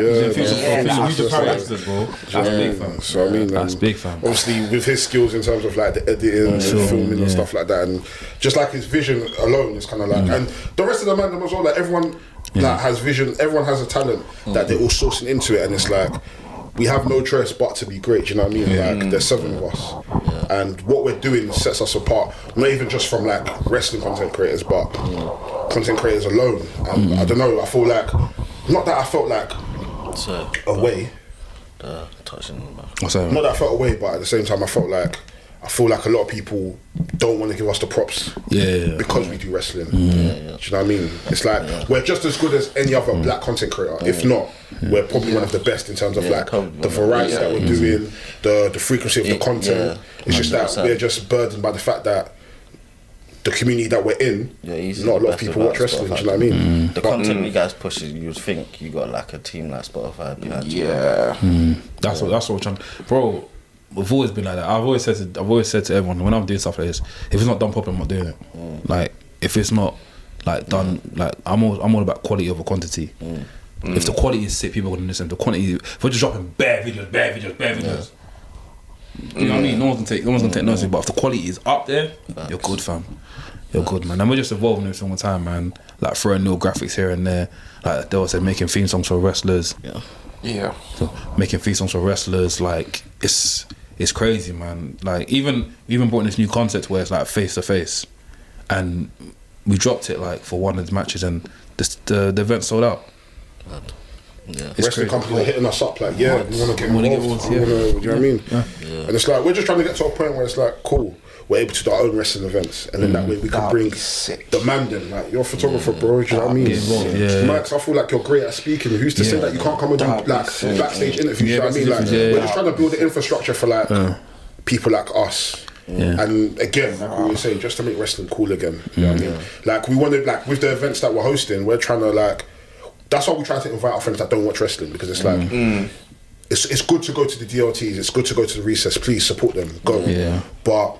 [SPEAKER 2] That's big, fam.
[SPEAKER 1] So I mean,
[SPEAKER 2] that's big, fam.
[SPEAKER 1] Obviously, with his skills in terms of like the editing and filming and stuff like that, and just like his vision alone is kind of like, and the rest of the mandem as well. Like everyone has vision, everyone has a talent that they're all sourcing into it, and it's like we have no choice but to be great. Do you know what I mean? Like there's 7 of us, and what we're doing sets us apart. Not even just from like wrestling content creators, but content creators alone. And I don't know. I feel like not that I felt like away.
[SPEAKER 3] Not
[SPEAKER 1] that I felt away, but at the same time, I feel like a lot of people don't want to give us the props because we do wrestling. Do you know what I mean? It's like we're just as good as any other black content creator. If not, we're probably one of the best in terms of like the variety that we're doing, the frequency of the content. It's just that we're just burdened by the fact that the community that we're in, not a lot of people watch wrestling. Do you know what I mean?
[SPEAKER 3] The content you guys push, you'd think you got like a team like Spotify behind you.
[SPEAKER 2] That's what we're trying to, bro. We've always been like that. I've always said to everyone, when I'm doing stuff like this, if it's not done properly, I'm not doing it. Like if it's not like done, like I'm all about quality over quantity. If the quality is sick, people are gonna listen. The quantity, if we're just dropping bare videos. You know what I mean? No one's gonna take notice. But if the quality is up there, you're good, fam. You're good, man. And we're just evolving every single time, man. Like throwing new graphics here and there. Like they said, making theme songs for wrestlers. So making theme songs for wrestlers, like it's crazy, man. Like even brought in this new concept where it's like face to face, and we dropped it like for one of the matches, and the event sold out.
[SPEAKER 1] It's wrestling companies are hitting us up like, we want to get involved. Do you know what I mean? And it's like we're just trying to get to a point where it's like, cool, we're able to do our own wrestling events, and then that way we can bring the mandem. Like, you're a photographer, bro. Do you know what I mean? Max, I feel like you're great at speaking. Who's to say that you can't come and do like backstage interviews? You know what I mean? Like, we're just trying to build the infrastructure for like people like us. And again, like we were saying, just to make wrestling cool again. You know what I mean? Like, we wanted, like, with the events that we're hosting, we're trying to like. That's why we try to invite our friends that don't watch wrestling, because it's like it's good to go to the DLTs, it's good to go to the recess. Please support them, go. But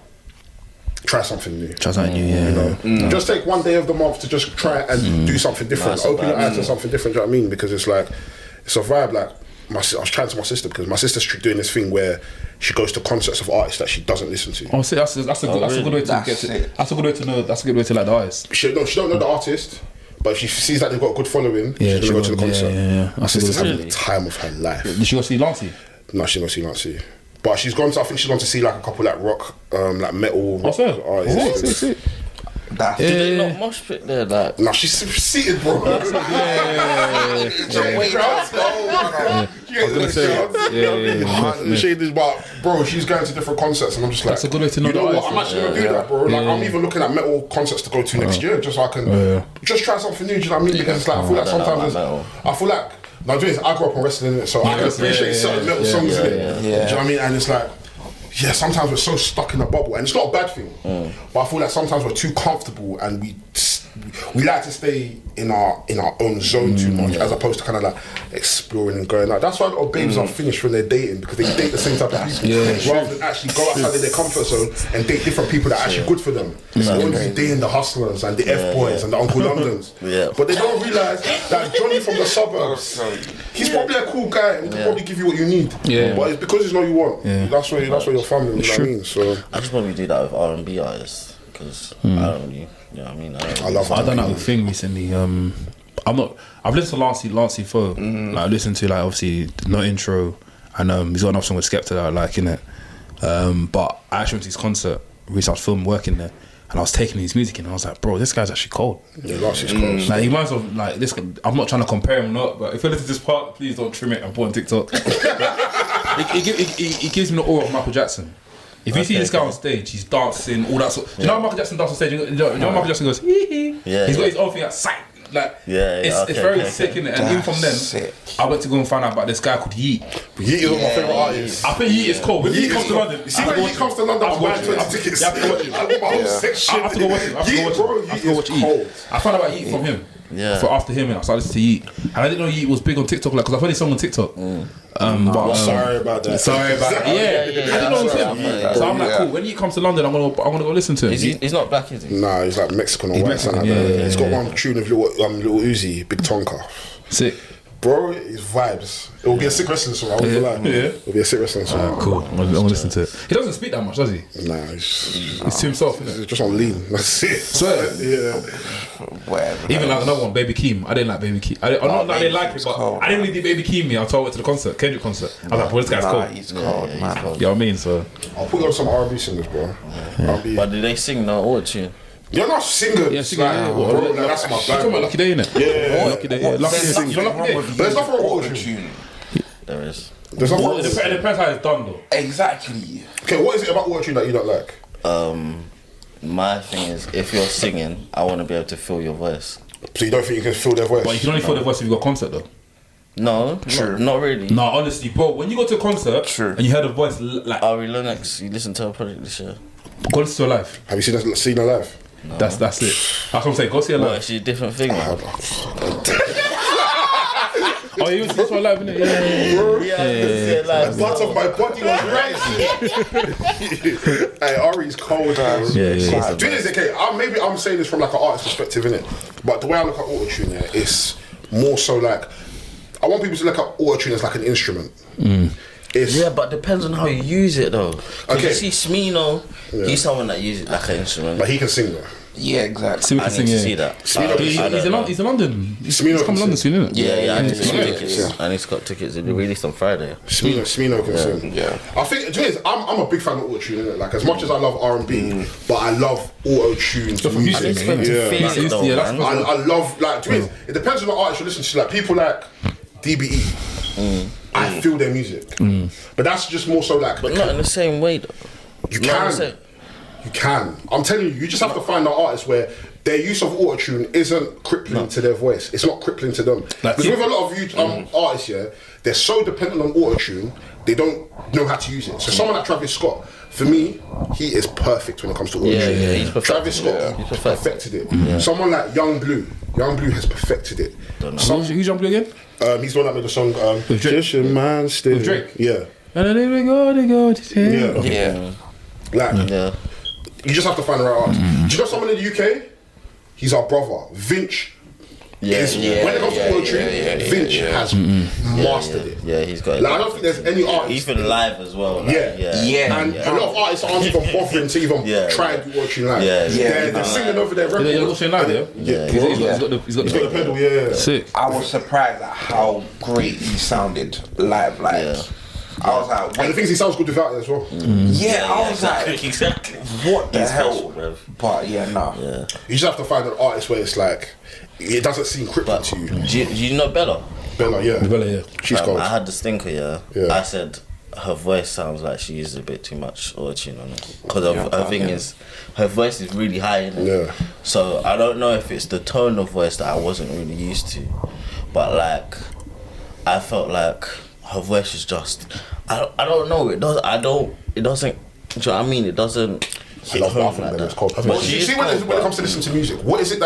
[SPEAKER 1] try something new. You know, just take one day of the month to just try and do something different. Open your eyes to something different. Do you know what I mean? Because it's like it's a vibe. Like I was trying to my sister, because my sister's doing this thing where she goes to concerts of artists that she doesn't listen to.
[SPEAKER 2] Oh, see, that's a good way to get it. That's a good way to know. That's a good way to like the artist.
[SPEAKER 1] She don't know the artist. But if she sees that they've got a good following, she's gonna go to the concert. My sister's having the time of her life.
[SPEAKER 2] Did she go see Lancey?
[SPEAKER 1] No, she didn't go see Lancey. But she's gone to, I think she's gone to see like a couple like rock, like metal rock artists.
[SPEAKER 3] Do they not mosh pit there? Like,
[SPEAKER 1] no, she's seated, bro. But bro, she's going to different concerts, and I'm just like,
[SPEAKER 2] that's a good way to know.
[SPEAKER 1] You know what? I'm actually gonna do that, bro. Like, I'm even looking at metal concerts to go to next year, just so I can just try something new. Do you know what I mean? Because it's like I feel like sometimes I feel like now, I grew up on wrestling, innit? So I can appreciate certain metal songs, innit? Do you know what I mean? And it's like, yeah, sometimes we're so stuck in a bubble, and it's not a bad thing. But I feel like sometimes we're too comfortable, and we like to stay in our own zone too much, as opposed to kind of like exploring and going out. That's why a lot of babes are finished when they're dating, because they date the same type of people, rather than actually go outside of their comfort zone and date different people that are actually good for them. They want to be dating the hustlers and the F-boys and the Uncle Londons. But they don't realise that Johnny from the suburbs, he's probably a cool guy and he can probably give you what you need. But it's because it's not you want. That's where your family, you know what I mean? So
[SPEAKER 3] I just probably do that with R&B artists, because I don't really, you know what I mean?
[SPEAKER 2] I done that thing recently. I've listened to Lancey Foe. Like, I listened to, like, obviously No Intro, and he's got another song with Skepta that I like, innit? But I actually went to his concert recently. I was filming, working there, and I was taking his music in, and I was like, bro, this guy's actually cold.
[SPEAKER 1] Yeah, Lancey's cold.
[SPEAKER 2] Like, he might as well, like, this. I'm not trying to compare him or not, but if you listen to this part, please don't trim it and put it on TikTok. He gives me the aura of Michael Jackson. If you see this guy on stage, he's dancing, all that sort. You know how Michael Jackson dances on stage? You know Michael Jackson goes, hee hee. He's got his own thing at sight. Like, it's very sick, innit? And even from then, I went to go and find out about this guy called Yeet.
[SPEAKER 1] Yeet is one of my favourite artists.
[SPEAKER 2] I think Yeet is cool. When Yeet comes to London,
[SPEAKER 1] you see when Yeet comes to London, I'm buying 20 tickets.
[SPEAKER 2] You have to go watch him. I have to go watch him. I have to go watch Yeet. I found out about Yeet from him. For after him, and I started listening to Yeet, and I didn't know Yeet was big on TikTok, like, because I've heard his song on TikTok.
[SPEAKER 1] Sorry about that.
[SPEAKER 2] I didn't know it was him. So I'm like, cool. When Yeet comes to London, I'm gonna go listen to him.
[SPEAKER 3] He's not black, is he?
[SPEAKER 1] Nah, he's like Mexican or white. He's got one tune of Little Uzi, Big Tonka.
[SPEAKER 2] Sick.
[SPEAKER 1] Bro, his vibes. It will be a sick wrestling song. I won't lie. It will be a sick wrestling song.
[SPEAKER 2] Cool. I'm gonna listen to it. He doesn't speak that much, does he?
[SPEAKER 1] Nah,
[SPEAKER 2] he's to himself, isn't it?
[SPEAKER 1] He's just on lean. That's it.
[SPEAKER 2] Swear.
[SPEAKER 1] Yeah.
[SPEAKER 4] Whatever.
[SPEAKER 2] Even like another one, Baby Keem. I didn't like Baby Keem. I'm not that I didn't like it, but I didn't really do Baby Keem until I went to the concert, Kendrick concert. I was like, bro, this guy's cold.
[SPEAKER 4] He's cold, man.
[SPEAKER 2] You know what I mean? So
[SPEAKER 1] I'll put you on some R&B singers, bro.
[SPEAKER 3] But did they sing the AutoTune?
[SPEAKER 1] You're not singers.
[SPEAKER 2] Yeah, singing.
[SPEAKER 1] Bro, like, that's my
[SPEAKER 2] you're talking about
[SPEAKER 1] bag.
[SPEAKER 2] Lucky Day, innit?
[SPEAKER 1] Yeah.
[SPEAKER 2] Lucky Day. Yeah, Lucky Day.
[SPEAKER 1] There's nothing wrong with AutoTune.
[SPEAKER 3] There is.
[SPEAKER 1] There's nothing wrong
[SPEAKER 2] It
[SPEAKER 1] with it.
[SPEAKER 2] depends how it's done, though.
[SPEAKER 4] Exactly.
[SPEAKER 1] Okay, what is it about AutoTune that you don't like?
[SPEAKER 3] My thing is, if you're singing, I want to be able to feel your voice.
[SPEAKER 1] So you don't think you can feel their voice?
[SPEAKER 2] But you can only feel the voice if you got a concert, though.
[SPEAKER 3] No, not really.
[SPEAKER 2] No, honestly, bro, when you go to a concert and you heard a voice like
[SPEAKER 3] Ari Lennox, you listen to her project this year.
[SPEAKER 2] go listen to her live.
[SPEAKER 1] Have you seen her live?
[SPEAKER 2] No. That's it. That's what I'm saying. Go see her
[SPEAKER 3] Well,
[SPEAKER 2] live.
[SPEAKER 3] actually, a different thing, man.
[SPEAKER 2] Oh, you see her live, innit? Yeah.
[SPEAKER 1] Part of my body was right. Hey, Ari's cold, man.
[SPEAKER 3] Yeah.
[SPEAKER 1] Do this, okay? Maybe I'm saying this from like an artist perspective, innit? But the way I look at AutoTune, yeah, it's more so like I want people to look at AutoTune as like an instrument.
[SPEAKER 3] Yeah, but depends on how you use it, though.
[SPEAKER 1] Okay.
[SPEAKER 3] You see Smino, he's someone that uses it like an instrument.
[SPEAKER 1] But he can sing though.
[SPEAKER 4] Yeah, exactly.
[SPEAKER 3] I need to see that.
[SPEAKER 2] He's in London. He's
[SPEAKER 1] Smino
[SPEAKER 2] come to London soon, isn't it?
[SPEAKER 3] Yeah, I need to get tickets. I need to got tickets. It'll be released on Friday.
[SPEAKER 1] Smino can sing.
[SPEAKER 4] Yeah.
[SPEAKER 1] I think, do you know, I'm a big fan of AutoTune, innit? Like, as much as I love R&B, but I love AutoTune music. I love, like, do you know, it depends on the artist you listen to. Like, people like DBE, I feel their music. But that's just more so like...
[SPEAKER 3] But not in the same way, though.
[SPEAKER 1] You can. You can. I'm telling you, you just have to find an artist where their use of AutoTune isn't crippling to their voice. It's not crippling to them. Because with a lot of artists, they're so dependent on AutoTune, they don't know how to use it. So someone like Travis Scott, for me, he is perfect when it comes to AutoTune.
[SPEAKER 3] He's perfect.
[SPEAKER 1] Travis Scott, he's perfected it. Someone like Young Blue has perfected it.
[SPEAKER 2] Who's Young Blue again?
[SPEAKER 1] He's the one that made the song
[SPEAKER 2] With Drake?
[SPEAKER 1] Just a Man Still.
[SPEAKER 2] With Drake?
[SPEAKER 1] Yeah.
[SPEAKER 2] Yeah.
[SPEAKER 1] Like, you just have to find the right artist. Do you know someone in the UK? He's our brother. Vinch. When it comes to AutoTune, Vinch has mastered it.
[SPEAKER 3] Yeah, he's got it.
[SPEAKER 1] Like, I don't think there's any artist.
[SPEAKER 3] Even live as well. Like,
[SPEAKER 1] And a lot of artists aren't even bothering to even try and do AutoTune live. They're singing over their record.
[SPEAKER 2] You're watching live, He's got the
[SPEAKER 1] pedal,
[SPEAKER 2] Sick.
[SPEAKER 4] I was surprised at how great he sounded live. I was like,
[SPEAKER 1] and the thing is, he sounds good without it as well.
[SPEAKER 4] I was like,
[SPEAKER 3] exactly.
[SPEAKER 4] what the hell?
[SPEAKER 3] Special,
[SPEAKER 4] but
[SPEAKER 1] you just have to find an artist where it's like, it doesn't seem crippling to you.
[SPEAKER 3] Do you know Bella?
[SPEAKER 1] Bella, she's cold.
[SPEAKER 3] I had the stinker, I said her voice sounds like she uses a bit too much AutoTune on it. Because her thing is, her voice is really high in it. So I don't know if it's the tone of voice that I wasn't really used to. But like, I felt like her voice is just, I don't know, it doesn't, do you know what I mean? It doesn't hit home like that.
[SPEAKER 1] But you see, when it comes to listening to music, what is it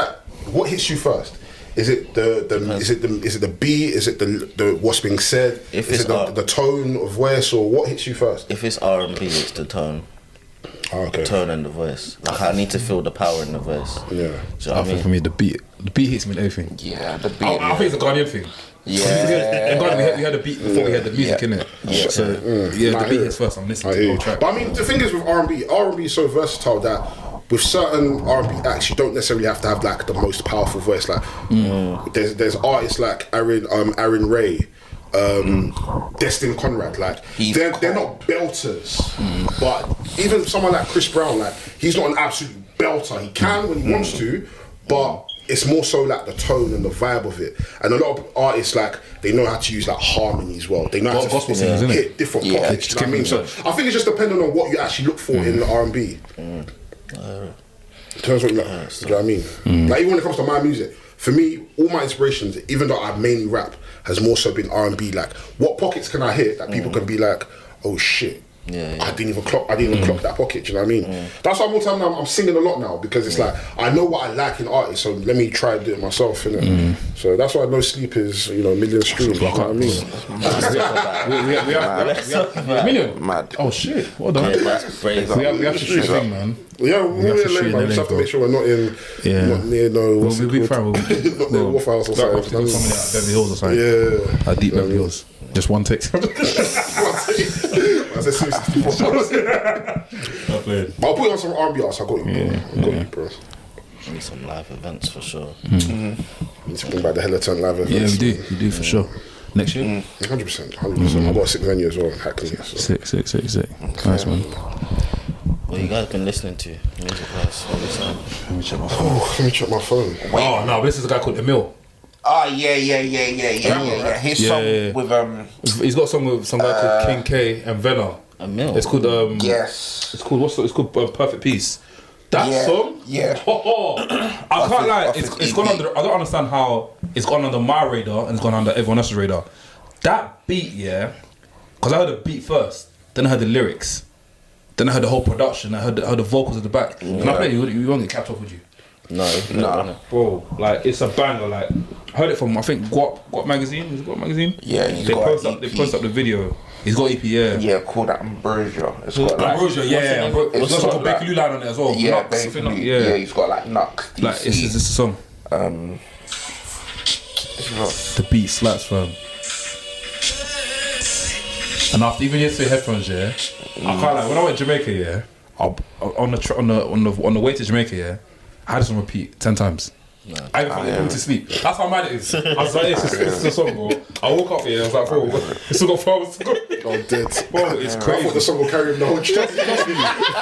[SPEAKER 1] what hits you first? Is it the beat? Is it the what's being said? Is it the tone of voice, or what hits you first?
[SPEAKER 3] If it's R&B, it's the tone.
[SPEAKER 1] Okay.
[SPEAKER 3] The tone and the voice. Like, I need to feel the power in the voice.
[SPEAKER 1] Yeah.
[SPEAKER 3] Do you know what I mean?
[SPEAKER 2] For me, the beat hits me in everything.
[SPEAKER 4] Yeah, the beat.
[SPEAKER 2] I think it's a Ghanaian thing. In Ghana, we had the beat before we had the music in it. So the beat hits first. I'm listening to the whole track.
[SPEAKER 1] But I mean, the thing is with R&B is so versatile that with certain R&B acts, you don't necessarily have to have like the most powerful voice. Like there's artists like Aaron Ray, Destin Conrad. Like they're not belters, but even someone like Chris Brown, like he's not an absolute belter. He can when he wants to, but it's more so like the tone and the vibe of it. And a lot of artists, like, they know how to use like harmony as well. They know how to
[SPEAKER 2] gospel singers, isn't
[SPEAKER 1] hit different pockets. You know what I mean? So I think it's just depending on what you actually look for in the R&B. Depends what you like. Do you know what I mean? Like, even when it comes to my music, for me, all my inspirations, even though I mainly rap, has more so been R&B. Like, what pockets can I hit that people can be like, oh shit, I didn't even clock that pocket. Do you know what I mean? That's why more time now I'm singing a lot now, because it's like I know what I like in artists, so let me try and do it myself, innit? So that's why No Sleep is, a million streams. You know what I mean?
[SPEAKER 2] we have million.
[SPEAKER 4] Mad.
[SPEAKER 2] Oh shit! Well done.
[SPEAKER 3] Yeah, that's crazy.
[SPEAKER 2] We have to shoot a thing, man.
[SPEAKER 1] Yeah, we're in lane, man. We just have to make sure we're not near no.
[SPEAKER 2] We'll be fine.
[SPEAKER 1] Not near Waffle House or something.
[SPEAKER 2] Something like Beverly Hills or something.
[SPEAKER 1] Yeah.
[SPEAKER 2] Deep Beverly Hills. Just one take.
[SPEAKER 1] I said 64. I'll put you on some R&B artists. I got you, bro. I got you, bro.
[SPEAKER 3] Need some live events for sure.
[SPEAKER 1] Need to bring back the Heliton live events.
[SPEAKER 2] Yeah, we do for sure. Next year?
[SPEAKER 1] 100%. I've got a sick venue as well in Hackney. So.
[SPEAKER 2] Sick. Nice, man.
[SPEAKER 3] What you guys been listening to? Music wise?
[SPEAKER 2] Let me check my phone.
[SPEAKER 1] Let me check my phone.
[SPEAKER 2] Oh, no, this is a guy called Emil.
[SPEAKER 4] Oh yeah. His song with
[SPEAKER 2] He's got a song with some guy called King K and Venna.
[SPEAKER 3] Emil.
[SPEAKER 2] It's called
[SPEAKER 4] yes.
[SPEAKER 2] It's called Perfect Peace. That song?
[SPEAKER 4] Yeah.
[SPEAKER 2] I can't lie. It's gone under. I don't understand how it's gone under my radar and it's gone under everyone else's radar. That beat, because I heard the beat first, then I heard the lyrics, then I heard the whole production. I heard the vocals at the back. Can I play? You won't get capped off, would you?
[SPEAKER 3] No.
[SPEAKER 2] Bro, like it's a banger. Like I heard it from I think Guap magazine. Is it Guap magazine?
[SPEAKER 4] Yeah,
[SPEAKER 2] they post up the video. He's got EP,
[SPEAKER 4] yeah, called Ambrosia. It's got
[SPEAKER 2] Ambrosia, It's got some
[SPEAKER 4] like,
[SPEAKER 2] Baker Lou line on it as well.
[SPEAKER 4] Yeah,
[SPEAKER 2] Nux,
[SPEAKER 4] yeah, he's got like Nux.
[SPEAKER 2] Like it's a song. The beat slaps, fam. And after even yesterday headphones, I can't like when I went to Jamaica, on the way to Jamaica, I had this on repeat 10 times. No. I even went to sleep. That's how mad it is. I was like, it's a song, bro. I woke up here and I was like, bro, it's still got 4 hours to go.
[SPEAKER 1] I'm dead.
[SPEAKER 2] Bro, it's crazy.
[SPEAKER 1] I thought the song will carry him the whole track.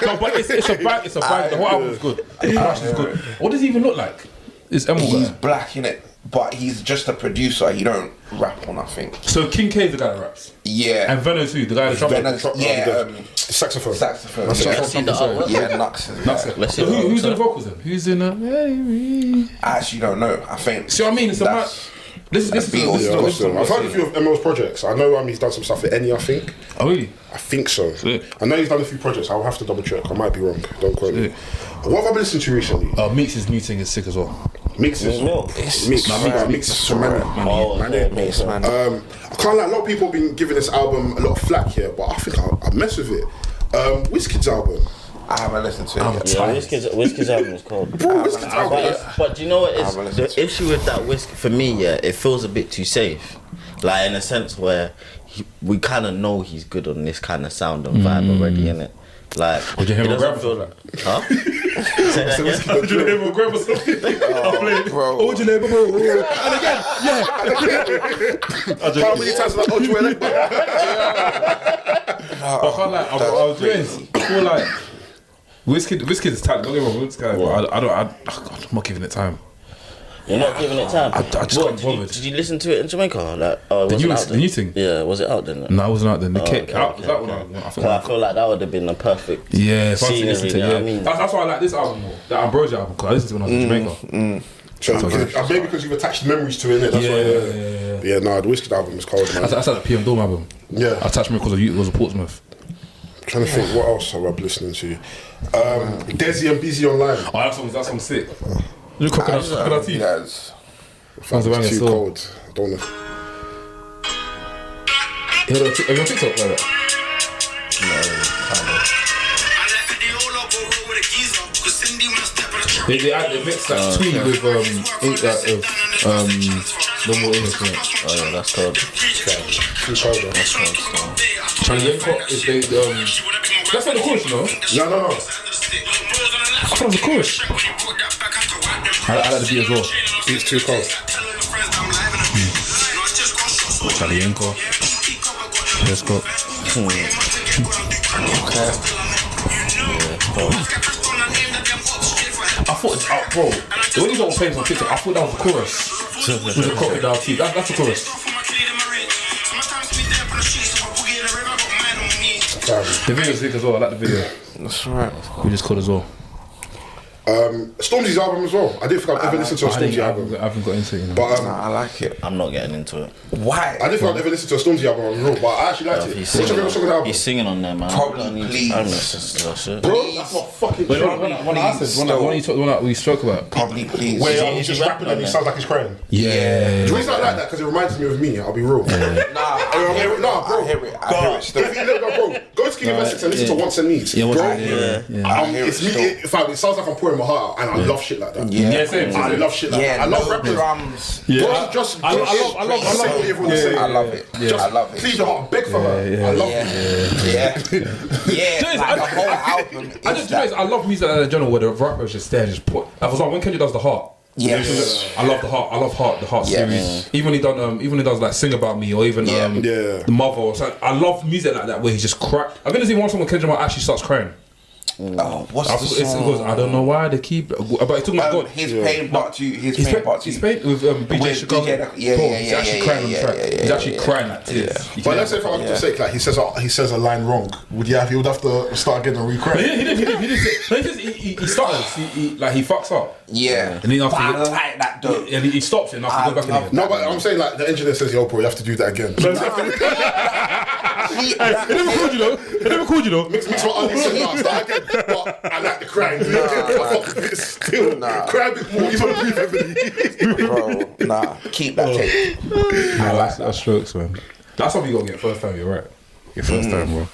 [SPEAKER 2] No, but it's a bang. The whole album is good. The production is good. What does he even look like? It's Emil.
[SPEAKER 4] He's black, innit? but he's just a producer. He don't rap or nothing.
[SPEAKER 2] So King K's the guy that raps.
[SPEAKER 4] Yeah.
[SPEAKER 2] And Venom too, the guy that
[SPEAKER 1] saxophone.
[SPEAKER 4] Saxophone.
[SPEAKER 3] Let's see the artwork.
[SPEAKER 4] Yeah, Nux.
[SPEAKER 3] Let's see
[SPEAKER 2] So
[SPEAKER 3] the artwork.
[SPEAKER 2] who's in the vocals then? Who's in the?
[SPEAKER 4] I actually don't know. I think.
[SPEAKER 2] See what I mean? It's a man. This is
[SPEAKER 1] I've heard a few of Emil's projects. I know he's done some stuff with Any, I think.
[SPEAKER 2] Oh really?
[SPEAKER 1] I think so.
[SPEAKER 2] Sick.
[SPEAKER 1] I know he's done a few projects. I'll have to double check. I might be wrong. Don't quote me. What have I been listening to recently?
[SPEAKER 2] Mix's new thing is sick as well.
[SPEAKER 1] Mixes. Mix is tremendous. I can't lie, a lot of people have been giving this album a lot of flack here, but I think I mess with it. Wizkid's album.
[SPEAKER 4] I haven't listened to it.
[SPEAKER 3] Yeah, Wizkid's album is cold.
[SPEAKER 1] Bro, Wizkid's album.
[SPEAKER 3] But do you know what is the issue with that Wizkid for me? Yeah, it feels a bit too safe. Like in a sense where we kind of know he's good on this kind of sound and vibe already, innit? Like,
[SPEAKER 2] would you hear him grab
[SPEAKER 3] feel like, huh? Say that again?
[SPEAKER 2] Would you hear him grab or something?
[SPEAKER 4] Bro.
[SPEAKER 2] Oh, would you hear him? And again,
[SPEAKER 1] How many times like, oh, you wear
[SPEAKER 2] I can't lie, I feel like Wizkid is tight. Don't get me wrong, but I'm not giving it time.
[SPEAKER 3] You're not giving it time.
[SPEAKER 2] I just can't be bothered.
[SPEAKER 3] Did you listen to it in Jamaica? Like,
[SPEAKER 2] The new thing?
[SPEAKER 3] Yeah, was it out then?
[SPEAKER 2] No, it wasn't out then.
[SPEAKER 3] I feel like that would have been a perfect.
[SPEAKER 2] Yeah, fun to listen to.
[SPEAKER 3] you know
[SPEAKER 2] Yeah,
[SPEAKER 3] what I mean?
[SPEAKER 2] that's why I like this album more, the Ambrosia album, because I listened to it when I was in Jamaica.
[SPEAKER 1] Maybe because you've attached memories to it, innit? That's why. Yeah, no, the Wizkid album is cold, man.
[SPEAKER 2] That's like the PM Dome album.
[SPEAKER 1] Yeah.
[SPEAKER 2] I attached me because it was a Portsmouth.
[SPEAKER 1] I'm trying to think what else have I been listening to. Desi and Busy Online.
[SPEAKER 2] Oh, that song's sick. You crocodile teeth.
[SPEAKER 1] It's too cold. I don't know.
[SPEAKER 2] Are you on TikTok like that? They mixed that tweet with no more English.
[SPEAKER 3] Oh yeah, that's cold.
[SPEAKER 1] Too cold,
[SPEAKER 3] That's cold.
[SPEAKER 2] Charlie is that's not the chorus, you know?
[SPEAKER 1] No.
[SPEAKER 2] I thought it was the chorus. I like the beat as well.
[SPEAKER 1] It's too cold.
[SPEAKER 2] Charlie Yanko. Let's go. I thought, bro, the way these all playing on TikTok, I thought that was the chorus. With the crocodile teeth. That's the chorus. The video's sick as well. I like the video.
[SPEAKER 4] That's right.
[SPEAKER 2] We just called as well.
[SPEAKER 1] Stormzy's album as well. I didn't think I'd ever listen to a Stormzy album.
[SPEAKER 2] I haven't got into it, you know.
[SPEAKER 1] But
[SPEAKER 4] I like it.
[SPEAKER 3] I'm not getting into it.
[SPEAKER 4] Why?
[SPEAKER 1] I didn't think I'd ever listen to a Stormzy album on real, but I actually liked it. What's your favourite song on the album?
[SPEAKER 3] He's singing on there, man.
[SPEAKER 4] Probably Please.
[SPEAKER 1] Bro, that's not fucking true.
[SPEAKER 2] One that we spoke about.
[SPEAKER 4] Probably Please.
[SPEAKER 1] Where he's just rapping and he sounds like he's crying.
[SPEAKER 2] Yeah.
[SPEAKER 1] Do you reason I like that? Because it reminds me of me, I'll be real.
[SPEAKER 4] Nah, I hear it still.
[SPEAKER 1] Bro, go to King of Essex and listen to Wants and Needs.
[SPEAKER 2] Yeah,
[SPEAKER 1] bro.
[SPEAKER 2] It's
[SPEAKER 1] It sounds like I'm pouring my heart out, and I love shit like that.
[SPEAKER 2] Yeah, same.
[SPEAKER 1] I love shit like that. I love rappers.
[SPEAKER 4] Drums.
[SPEAKER 2] Yeah.
[SPEAKER 1] I love it.
[SPEAKER 4] I love it.
[SPEAKER 1] Please your heart, beg for her. I love it.
[SPEAKER 4] Yeah. Like the whole album.
[SPEAKER 2] I love music in general where the rappers just there, just put. For example, when Kendrick does the heart.
[SPEAKER 4] Yes.
[SPEAKER 2] I love the heart. I love the heart series. Even when he does like Sing About Me or even the Mother. Or something. I love music like that where he just cry. I've never seen one song where Kendrick actually starts crying.
[SPEAKER 4] Oh, what's the song?
[SPEAKER 2] Because I don't know why they keep. But he's talking about God.
[SPEAKER 4] His Pain Part 2. His Pain Part 2.
[SPEAKER 2] He's paid with BJ Chicago. He's actually crying on the track. He's actually crying like tears.
[SPEAKER 1] But let's say for argument's sake, like he says a line wrong. He would have to start again and re-cry.
[SPEAKER 2] He didn't. He starts. He fucks up.
[SPEAKER 4] Yeah.
[SPEAKER 2] And then after
[SPEAKER 4] I like that though.
[SPEAKER 2] And he stops it and after go back again.
[SPEAKER 1] No, but I'm saying like the engineer says, "Yo, bro, you have to do that again."
[SPEAKER 2] He never called you though.
[SPEAKER 1] Mix my audience and now start again. But I like the crying. Still, cry a bit more. Even breathe heavily.
[SPEAKER 4] Bro, nah, keep that tape. I like
[SPEAKER 2] That's strokes, man. That's what you gotta get first time. You're right. Your first time, bro.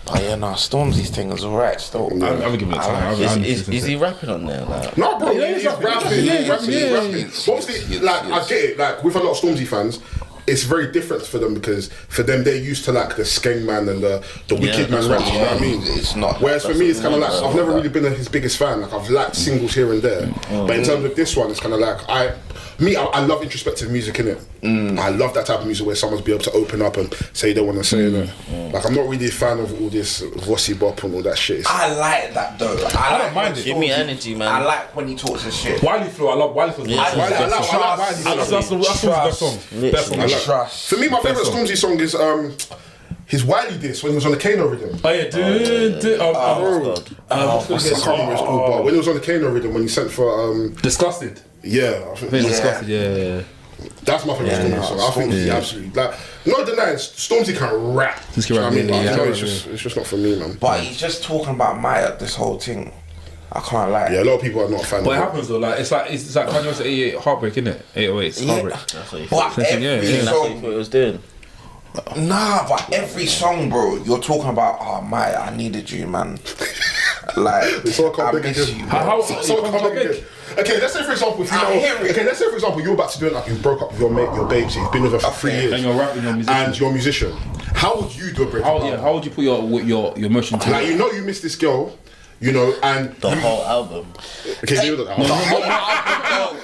[SPEAKER 4] Oh yeah, nah, Stormzy's thing is alright still.
[SPEAKER 2] I'm giving it time.
[SPEAKER 3] Is he rapping on there? Like?
[SPEAKER 1] No, bro, he's rapping. Obviously, like I get it. Like with a lot of Stormzy fans, it's very different for them because for them they're used to like the Skeng Man and the Wicked Man raps. You know what I mean?
[SPEAKER 4] It's not.
[SPEAKER 1] Whereas for me, it's kind of like I've never really been his biggest fan. Like I've liked singles here and there, but in terms of this one, it's kind of like me, I love introspective music, innit? I love that type of music where someone's be able to open up and say they want to say it. Like, I'm not really a fan of all this vossy bop and all that shit.
[SPEAKER 4] I like that though.
[SPEAKER 2] I don't mind it.
[SPEAKER 3] Give me energy, man.
[SPEAKER 4] I like when he talks his shit.
[SPEAKER 2] Wiley Flow, I love Wiley Flow.
[SPEAKER 3] Yeah,
[SPEAKER 2] That's the best song. Best song.
[SPEAKER 1] I like
[SPEAKER 4] Trust.
[SPEAKER 1] For me, my favourite Stormzy song is his Wiley diss when he was on the Kano rhythm.
[SPEAKER 2] Oh yeah,
[SPEAKER 1] I can't remember what it's called, but when he was on the Kano rhythm, when he sent for
[SPEAKER 2] Disgusted.
[SPEAKER 1] yeah, I think
[SPEAKER 2] Disgusted. Yeah.
[SPEAKER 1] that's my favourite Stormzy song. I think he absolutely like. Not denying Stormzy can rap.
[SPEAKER 2] He can rap,
[SPEAKER 1] Do you know what I mean?
[SPEAKER 2] yeah.
[SPEAKER 1] Like, it's just not for me, man.
[SPEAKER 4] But he's just talking about Maya, this whole thing. I can't lie.
[SPEAKER 1] Yeah, a lot of people are not a fan
[SPEAKER 2] But it
[SPEAKER 1] of it.
[SPEAKER 2] happens though. Like it's like Kanye West 88 Heartbreak, isn't it? 808 Heartbreak.
[SPEAKER 3] That's what he
[SPEAKER 4] But
[SPEAKER 3] thought.
[SPEAKER 4] every
[SPEAKER 2] yeah.
[SPEAKER 3] That's what he
[SPEAKER 4] song,
[SPEAKER 3] thought he was doing.
[SPEAKER 4] nah, but every song, bro, you're talking about, oh, Maya, I needed you, man. Like,
[SPEAKER 1] So I can't
[SPEAKER 4] I
[SPEAKER 1] beg
[SPEAKER 4] miss
[SPEAKER 1] again.
[SPEAKER 4] you.
[SPEAKER 2] How
[SPEAKER 1] So I can't beg again. Okay, let's say for example, if you
[SPEAKER 4] I hear
[SPEAKER 1] know,
[SPEAKER 4] it.
[SPEAKER 1] okay, let's say for example, you're about to do it like you broke up with your mate, your babe, so you've been with her for 3 years,
[SPEAKER 2] and you're rapping, you're a musician.
[SPEAKER 1] and you're a musician. How would you do a breakup?
[SPEAKER 2] How would you put your emotion to
[SPEAKER 1] Like,
[SPEAKER 2] it?
[SPEAKER 1] you know you miss this girl, you know, and
[SPEAKER 3] The whole album.
[SPEAKER 1] okay, you know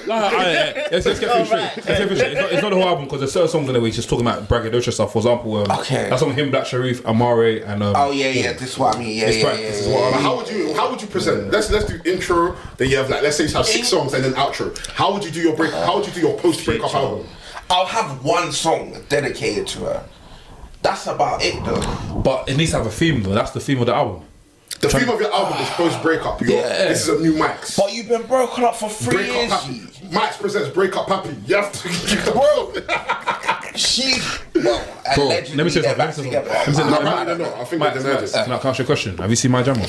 [SPEAKER 2] Let's get through straight. It's not the whole album because there's certain songs in there where he's just talking about braggadocio stuff. For example,
[SPEAKER 4] Okay.
[SPEAKER 2] that song him, Black Sharif, Amare, and
[SPEAKER 4] Oh, yeah, this is what I mean. Yeah,
[SPEAKER 2] It's
[SPEAKER 4] yeah,
[SPEAKER 2] right,
[SPEAKER 4] yeah,
[SPEAKER 2] this is
[SPEAKER 4] yeah,
[SPEAKER 2] what I
[SPEAKER 4] yeah.
[SPEAKER 2] mean.
[SPEAKER 1] How would you present? Let's do intro. Then you have like, let's say you have 6 songs and then outro. How would you do your break? How would you do your post breakup album?
[SPEAKER 4] I'll have one song dedicated to her. That's about it, though.
[SPEAKER 2] But it needs to have a theme though. That's the theme of the album.
[SPEAKER 1] The theme of your album is post breakup. This is a new Max.
[SPEAKER 4] But you've been broken up for 3
[SPEAKER 1] Break
[SPEAKER 4] years.
[SPEAKER 1] up happy. Max presents break up happy. You have to give the world.
[SPEAKER 4] She's, well, allegedly
[SPEAKER 2] let me say
[SPEAKER 4] they're
[SPEAKER 2] something.
[SPEAKER 4] back together.
[SPEAKER 2] Let me say
[SPEAKER 1] No,
[SPEAKER 2] something.
[SPEAKER 1] apparently they're not. I think they denied it.
[SPEAKER 2] Can I ask you a question? Have you seen my jammer?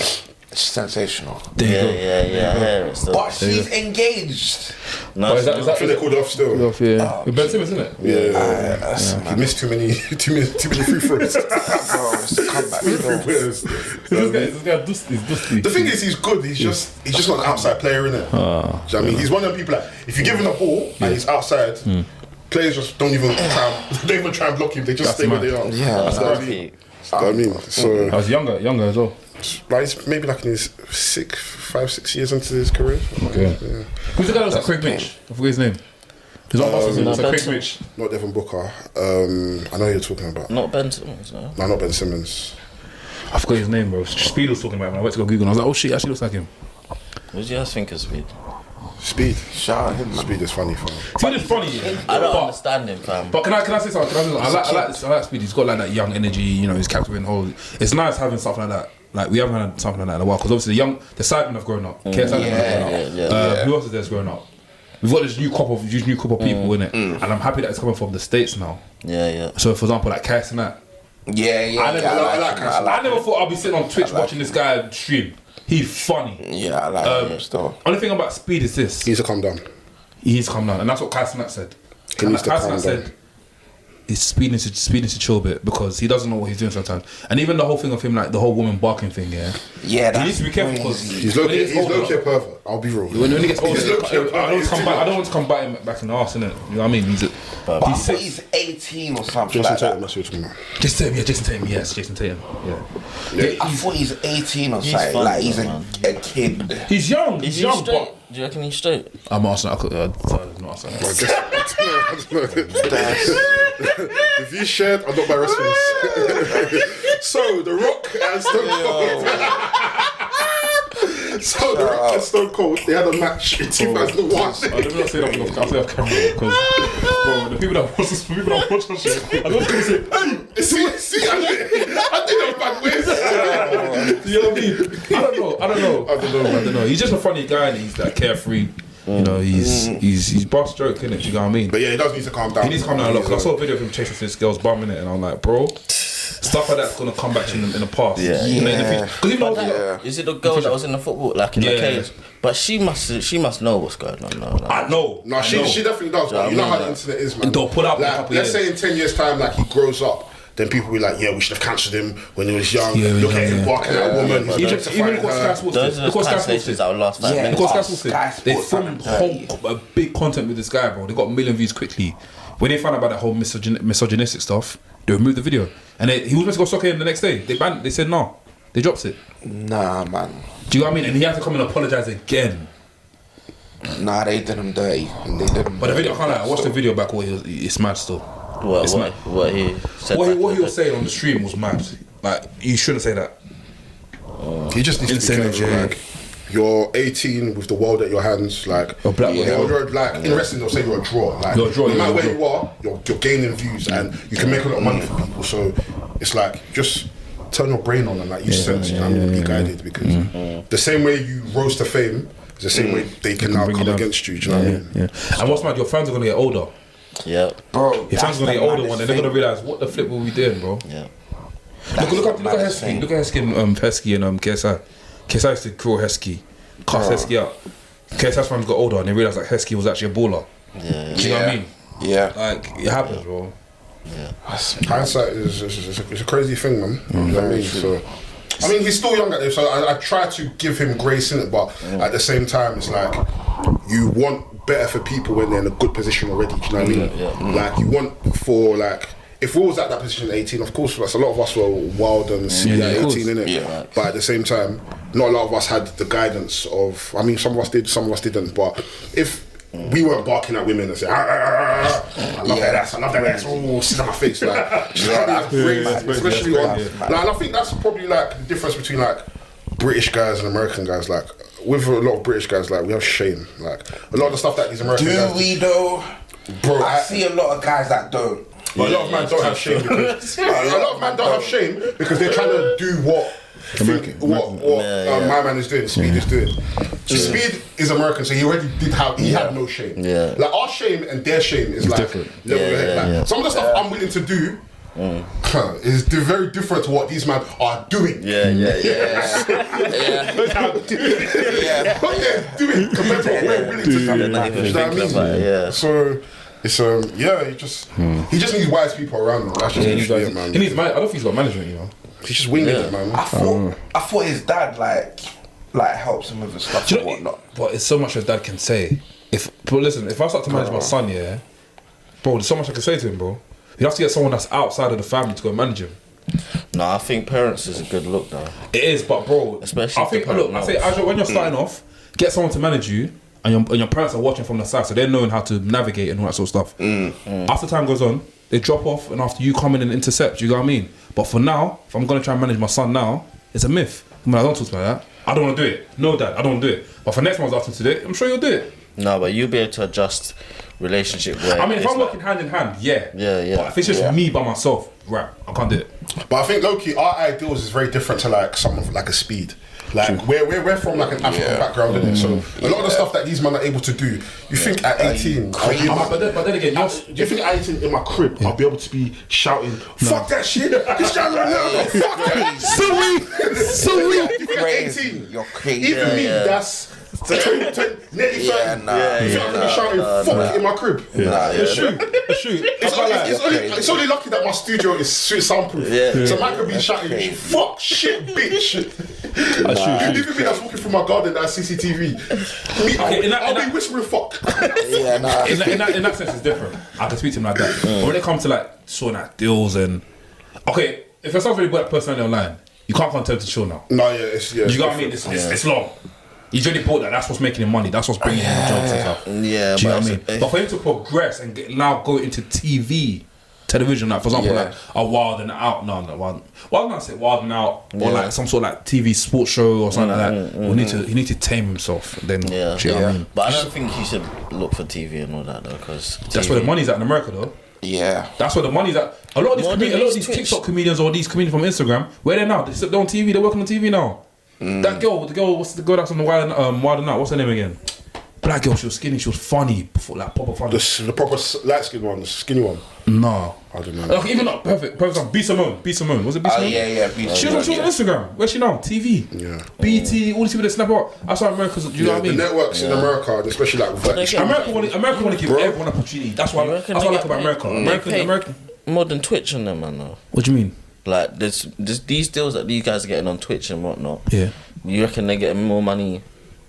[SPEAKER 4] It's sensational.
[SPEAKER 2] There you go.
[SPEAKER 3] Yeah. I hear it still.
[SPEAKER 4] But she's engaged.
[SPEAKER 3] No,
[SPEAKER 2] Is
[SPEAKER 1] I think they called it off still.
[SPEAKER 2] Yeah. With Ben Simmons, isn't it?
[SPEAKER 1] Yeah. He missed too many free throws.
[SPEAKER 4] Bro, it's the comeback.
[SPEAKER 1] Free
[SPEAKER 4] still.
[SPEAKER 1] players.
[SPEAKER 2] This guy dusty.
[SPEAKER 1] The thing is, he's good. He's just not an outside player, innit? Do you know what I mean? He's one of them people like, if you give him the ball and he's outside, players just don't even try and block him. They just
[SPEAKER 2] That's
[SPEAKER 1] stay where
[SPEAKER 2] mad.
[SPEAKER 1] they are.
[SPEAKER 4] Yeah,
[SPEAKER 1] That's what I mean.
[SPEAKER 3] Peak.
[SPEAKER 1] That's what I mean. So,
[SPEAKER 2] I was younger as well.
[SPEAKER 1] like, he's maybe like in his 5-6 years into his career.
[SPEAKER 2] Okay.
[SPEAKER 1] Yeah.
[SPEAKER 2] Who's the guy that was like Craig Mitch? I forget his name. He's on Boston. It's like Craig
[SPEAKER 3] Benson.
[SPEAKER 2] Mitch.
[SPEAKER 1] Not Devin Booker. I know who you're talking about.
[SPEAKER 3] Not Ben Simmons, no.
[SPEAKER 1] No, not Ben Simmons.
[SPEAKER 2] I forgot his name, bro. Speed was talking about him. I went to go Google and I was like, oh shit, actually looks like him.
[SPEAKER 3] What do you guys think of Speed?
[SPEAKER 1] Speed.
[SPEAKER 4] Shout out him, man.
[SPEAKER 1] Speed is funny, fam.
[SPEAKER 2] Speed is funny, yeah.
[SPEAKER 3] I don't
[SPEAKER 2] But-
[SPEAKER 3] understand him, fam.
[SPEAKER 2] But can I say something? I like Speed. He's got like that young energy. You know, he's captivating whole. It's nice having something like that. Like we haven't had something like that in a while because obviously the sidemen have grown up. KSI have grown up. Who else is there's grown up? We've got this new crop of people in it, and I'm happy that it's coming from the States now.
[SPEAKER 3] Yeah.
[SPEAKER 2] So for example, like Cass and that.
[SPEAKER 4] Yeah.
[SPEAKER 2] I never thought I'd be sitting on Twitch watching this guy stream. He's funny.
[SPEAKER 4] Yeah, I like him still.
[SPEAKER 2] Only thing about Speed is this:
[SPEAKER 1] He needs to calm down.
[SPEAKER 2] he needs to come down, and that's what Cassonat said.
[SPEAKER 1] He needs to calm
[SPEAKER 2] Cassonat
[SPEAKER 1] down.
[SPEAKER 2] said his speed needs to chill a bit because he doesn't know what he's doing sometimes. And even the whole thing of him, like the whole woman barking thing,
[SPEAKER 4] Yeah,
[SPEAKER 2] he needs to be careful because
[SPEAKER 1] He's low-key a pervert. I'll be real.
[SPEAKER 2] when he gets older,
[SPEAKER 1] He's low-key a pervert.
[SPEAKER 2] I don't want to come bite him back in the arse, innit? You know what I mean?
[SPEAKER 4] But I
[SPEAKER 2] He's
[SPEAKER 4] thought
[SPEAKER 2] six.
[SPEAKER 4] he's 18 or something
[SPEAKER 1] Jason
[SPEAKER 4] like
[SPEAKER 1] Tatum,
[SPEAKER 4] that.
[SPEAKER 1] that's what you're talking about.
[SPEAKER 2] Jason Tatum, yes, Jason Tatum, yeah.
[SPEAKER 4] I thought he's 18 or
[SPEAKER 3] He's
[SPEAKER 4] something.
[SPEAKER 3] funny
[SPEAKER 4] Like he's
[SPEAKER 3] though,
[SPEAKER 4] a
[SPEAKER 3] man.
[SPEAKER 4] kid.
[SPEAKER 2] He's young,
[SPEAKER 3] Is
[SPEAKER 2] he's
[SPEAKER 3] he
[SPEAKER 2] young,
[SPEAKER 3] straight?
[SPEAKER 2] but
[SPEAKER 3] Do you reckon he's straight?
[SPEAKER 2] I'm Arsenal. Not Arsenal.
[SPEAKER 1] I don't know. The views shared are not by wrestlers. So, The Rock and Stone Cold. So, The Rock and Stone Cold, they had a match in 2001.
[SPEAKER 2] Let me not say that I'll say off camera because bro, the people that watch this shit, I don't want to say,
[SPEAKER 1] See, I did a bad ways.
[SPEAKER 2] you know what I mean? I don't know. He's just a funny guy and he's like carefree. You know, he's boss joke, innit? You know what I mean?
[SPEAKER 1] But yeah, he does need to calm down.
[SPEAKER 2] He needs to calm down a lot. Cause I saw a video of him chasing this girl's bum in it, and I'm like, bro, stuff like that's gonna come back to you in the past.
[SPEAKER 3] Yeah.
[SPEAKER 2] You know, in the future. 'Cause even though
[SPEAKER 3] Is it the girl that was in the football, like in the
[SPEAKER 2] Yeah.
[SPEAKER 3] cage? But she must know what's going on. No, like.
[SPEAKER 2] I know.
[SPEAKER 1] No, she definitely does. But you know how the internet is, man.
[SPEAKER 2] They'll pull up in a
[SPEAKER 1] like,
[SPEAKER 2] couple
[SPEAKER 1] let's
[SPEAKER 2] years.
[SPEAKER 1] say in 10 years' time, like he grows up. Then people will be like, yeah, we should have cancelled him when he was young.
[SPEAKER 2] Yeah,
[SPEAKER 1] Look at him
[SPEAKER 2] yeah.
[SPEAKER 1] barking at a woman. He's
[SPEAKER 2] Even
[SPEAKER 1] objectifying
[SPEAKER 2] look what Sky
[SPEAKER 1] her.
[SPEAKER 2] Sports
[SPEAKER 3] Those
[SPEAKER 2] did.
[SPEAKER 3] are
[SPEAKER 2] Look
[SPEAKER 3] the
[SPEAKER 2] what Sky Sports
[SPEAKER 3] conversations
[SPEAKER 2] did.
[SPEAKER 3] that will last 5
[SPEAKER 4] Yeah.
[SPEAKER 3] minutes.
[SPEAKER 2] Because
[SPEAKER 4] Oh,
[SPEAKER 2] Sky Sports
[SPEAKER 4] Sky
[SPEAKER 2] did. They
[SPEAKER 4] Sports
[SPEAKER 2] filmed
[SPEAKER 4] fucking
[SPEAKER 2] a big content with this guy, bro. They got 1 million views quickly. When they found out about that whole misogynistic stuff, they removed the video. And he was meant to go soccer him the next day. They banned. They said no. They dropped it.
[SPEAKER 4] Nah, man.
[SPEAKER 2] Do you know what I mean? And he had to come and apologize again.
[SPEAKER 4] Nah, they did him dirty. They did him
[SPEAKER 2] But the
[SPEAKER 4] dirty.
[SPEAKER 2] video, I can't lie, I watched the video back. It's mad still.
[SPEAKER 3] What he said?
[SPEAKER 2] What he was saying on the stream was mad. Like, you shouldn't say that.
[SPEAKER 1] He just needs to be careful. Like, you're 18 with the world at your hands. Like, you're like in wrestling, they'll say you're a draw. Like,
[SPEAKER 2] You're a draw,
[SPEAKER 1] no matter where
[SPEAKER 2] you're a
[SPEAKER 1] you are, you're gaining views and you can make a lot of money for people. So it's like just turn your brain on and like you sense, you know, be guided because the same way you rose to fame is the same way they can now come against you. Do you know what I mean?
[SPEAKER 2] Yeah. And what's mad, your fans are gonna get older.
[SPEAKER 3] Yeah,
[SPEAKER 4] Bro,
[SPEAKER 2] Your fans are gonna get older one, and they're gonna realize what the flip were we doing, bro.
[SPEAKER 3] yeah.
[SPEAKER 2] Look at Heskey. Look at Heskey and Heskey and KSI. KSI used to grow Heskey, cast Heskey out. KSI's fans got older and they realised like Heskey was actually a baller.
[SPEAKER 3] Yeah.
[SPEAKER 2] Do you know what I mean?
[SPEAKER 4] Yeah.
[SPEAKER 2] Like it happens, bro.
[SPEAKER 3] Yeah.
[SPEAKER 1] Hindsight is a crazy thing, man. You know what I mean? So, I mean, he's still young at this, so I try to give him grace in it, but at the same time, it's like you want better for people when they're in a good position already. Do you know what I mean?
[SPEAKER 3] Yeah.
[SPEAKER 1] Like you want for like. If we was at that position at 18, of course, a lot of us were wild and silly at 18, innit?
[SPEAKER 4] Yeah.
[SPEAKER 1] But at the same time, not a lot of us had the guidance of. I mean, some of us did, some of us didn't. But if we weren't barking at women and saying, I love that ass, I love that ass, oh, sit on my face, like, that's crazy. Especially on. Like, and I think that's probably like the difference between like British guys and American guys. Like, with a lot of British guys, like, we have shame. Like, a lot of the stuff that these American guys
[SPEAKER 4] Do we though?
[SPEAKER 1] Bro,
[SPEAKER 4] I see a lot of guys that don't.
[SPEAKER 1] But a lot of men don't have shame because a lot of men don't have shame because they're trying to do what my man is doing, Speed is doing. Speed is American, so he already did have had no shame.
[SPEAKER 3] Yeah.
[SPEAKER 1] Like our shame and their shame is like
[SPEAKER 2] different.
[SPEAKER 1] level ahead. Like, some of the stuff I'm willing to do is very different to what these men are doing.
[SPEAKER 3] Yeah.
[SPEAKER 1] What they're doing compared to what we're willing to do.
[SPEAKER 3] They're not even
[SPEAKER 1] You know what I
[SPEAKER 3] thinking
[SPEAKER 1] mean?
[SPEAKER 3] about it, yeah.
[SPEAKER 1] So it's he just needs wise people around him. That's just it, man.
[SPEAKER 2] He needs I don't think he's got management, you know.
[SPEAKER 1] He's just winging it, man.
[SPEAKER 4] I thought his dad like helps him with the stuff and whatnot.
[SPEAKER 2] But it's so much your dad can say. But listen, if I start to manage my son, yeah, bro, there's so much I can say to him, bro. You have to get someone that's outside of the family to go manage him.
[SPEAKER 3] No, I think parents is a good look though.
[SPEAKER 2] It is, but bro,
[SPEAKER 3] Especially
[SPEAKER 2] I think
[SPEAKER 3] if the
[SPEAKER 2] look, I
[SPEAKER 3] parent
[SPEAKER 2] say
[SPEAKER 3] knows.
[SPEAKER 2] when you're starting off, get someone to manage you, and your parents are watching from the side, so they're knowing how to navigate and all that sort of stuff. After time goes on, they drop off, and after you come in and intercept, you know what I mean. But for now, if I'm gonna try and manage my son now, it's a myth. I mean, I don't talk about that. I don't want to do it. No, Dad, I don't want to do it. But for next month's asking to do it, I'm sure you'll do it.
[SPEAKER 3] No, but you'll be able to adjust relationship where
[SPEAKER 2] I mean, if
[SPEAKER 3] it's
[SPEAKER 2] I'm working hand in hand, yeah.
[SPEAKER 3] Yeah.
[SPEAKER 2] But if it's just me by myself, right, I can't do it.
[SPEAKER 1] But I think low-key, our ideals is very different to like someone like a Speed. Like we're from like an African background, innit? So a lot of the stuff that these men are able to do, you think at 18,
[SPEAKER 2] But then again,
[SPEAKER 1] do you think at 18 in my crib I'll be able to be shouting, fuck that shit, this guy right now, fuck that, so weak. You think at 18,
[SPEAKER 4] You're crazy.
[SPEAKER 1] even me, that's 20, nearly 30. You think I'm gonna be shouting, fuck it in my crib?
[SPEAKER 2] it's true.
[SPEAKER 1] It's only lucky that my studio is soundproof. So I could be shouting, fuck, shit, bitch. Even me that's walking through my garden that's CCTV. I'll be whispering fuck.
[SPEAKER 2] In that sense, it's different. I can speak to him like that. But when it comes to like sorting out deals and if it sounds really good at personality online, you can't compare to show now.
[SPEAKER 1] No, it's
[SPEAKER 2] You got what I mean? It's long. He's already bought that. That's what's making him money. That's what's bringing him the jobs and stuff.
[SPEAKER 3] Yeah,
[SPEAKER 2] Do you know what I mean? But for him to progress and now go into television, like for example, like a Wild and Out, Wild and Out, or like some sort of like TV sports show or something like that. He need to tame himself. Then, do you know what I mean?
[SPEAKER 3] But I don't think he should look for TV and all that though, because
[SPEAKER 2] that's where the money's at in America, though.
[SPEAKER 4] Yeah,
[SPEAKER 2] that's where the money's at. A lot of these TikTok comedians or these comedians from Instagram, where they're now? They're on TV. They're working on TV now. That girl, what's the girl that's on the Wild and Out? What's her name again? Black girl. She was skinny. She was funny, like proper funny.
[SPEAKER 1] The proper light skin one, the skinny one.
[SPEAKER 2] No,
[SPEAKER 1] I don't know.
[SPEAKER 2] Like, even not perfect. B Simone. Was it B Simone?
[SPEAKER 4] Yeah.
[SPEAKER 2] She was on Instagram. Where's she now? TV.
[SPEAKER 1] Yeah.
[SPEAKER 2] BT. All these people that snap out. That's why America's. You know what I mean?
[SPEAKER 1] The networks in America, especially like
[SPEAKER 2] America want to give everyone an opportunity. That's what I like about America. American.
[SPEAKER 3] More than Twitch on them, man. Though.
[SPEAKER 2] What do you mean?
[SPEAKER 3] Like there's these deals that these guys are getting on Twitch and whatnot.
[SPEAKER 2] Yeah.
[SPEAKER 3] You reckon they get more money?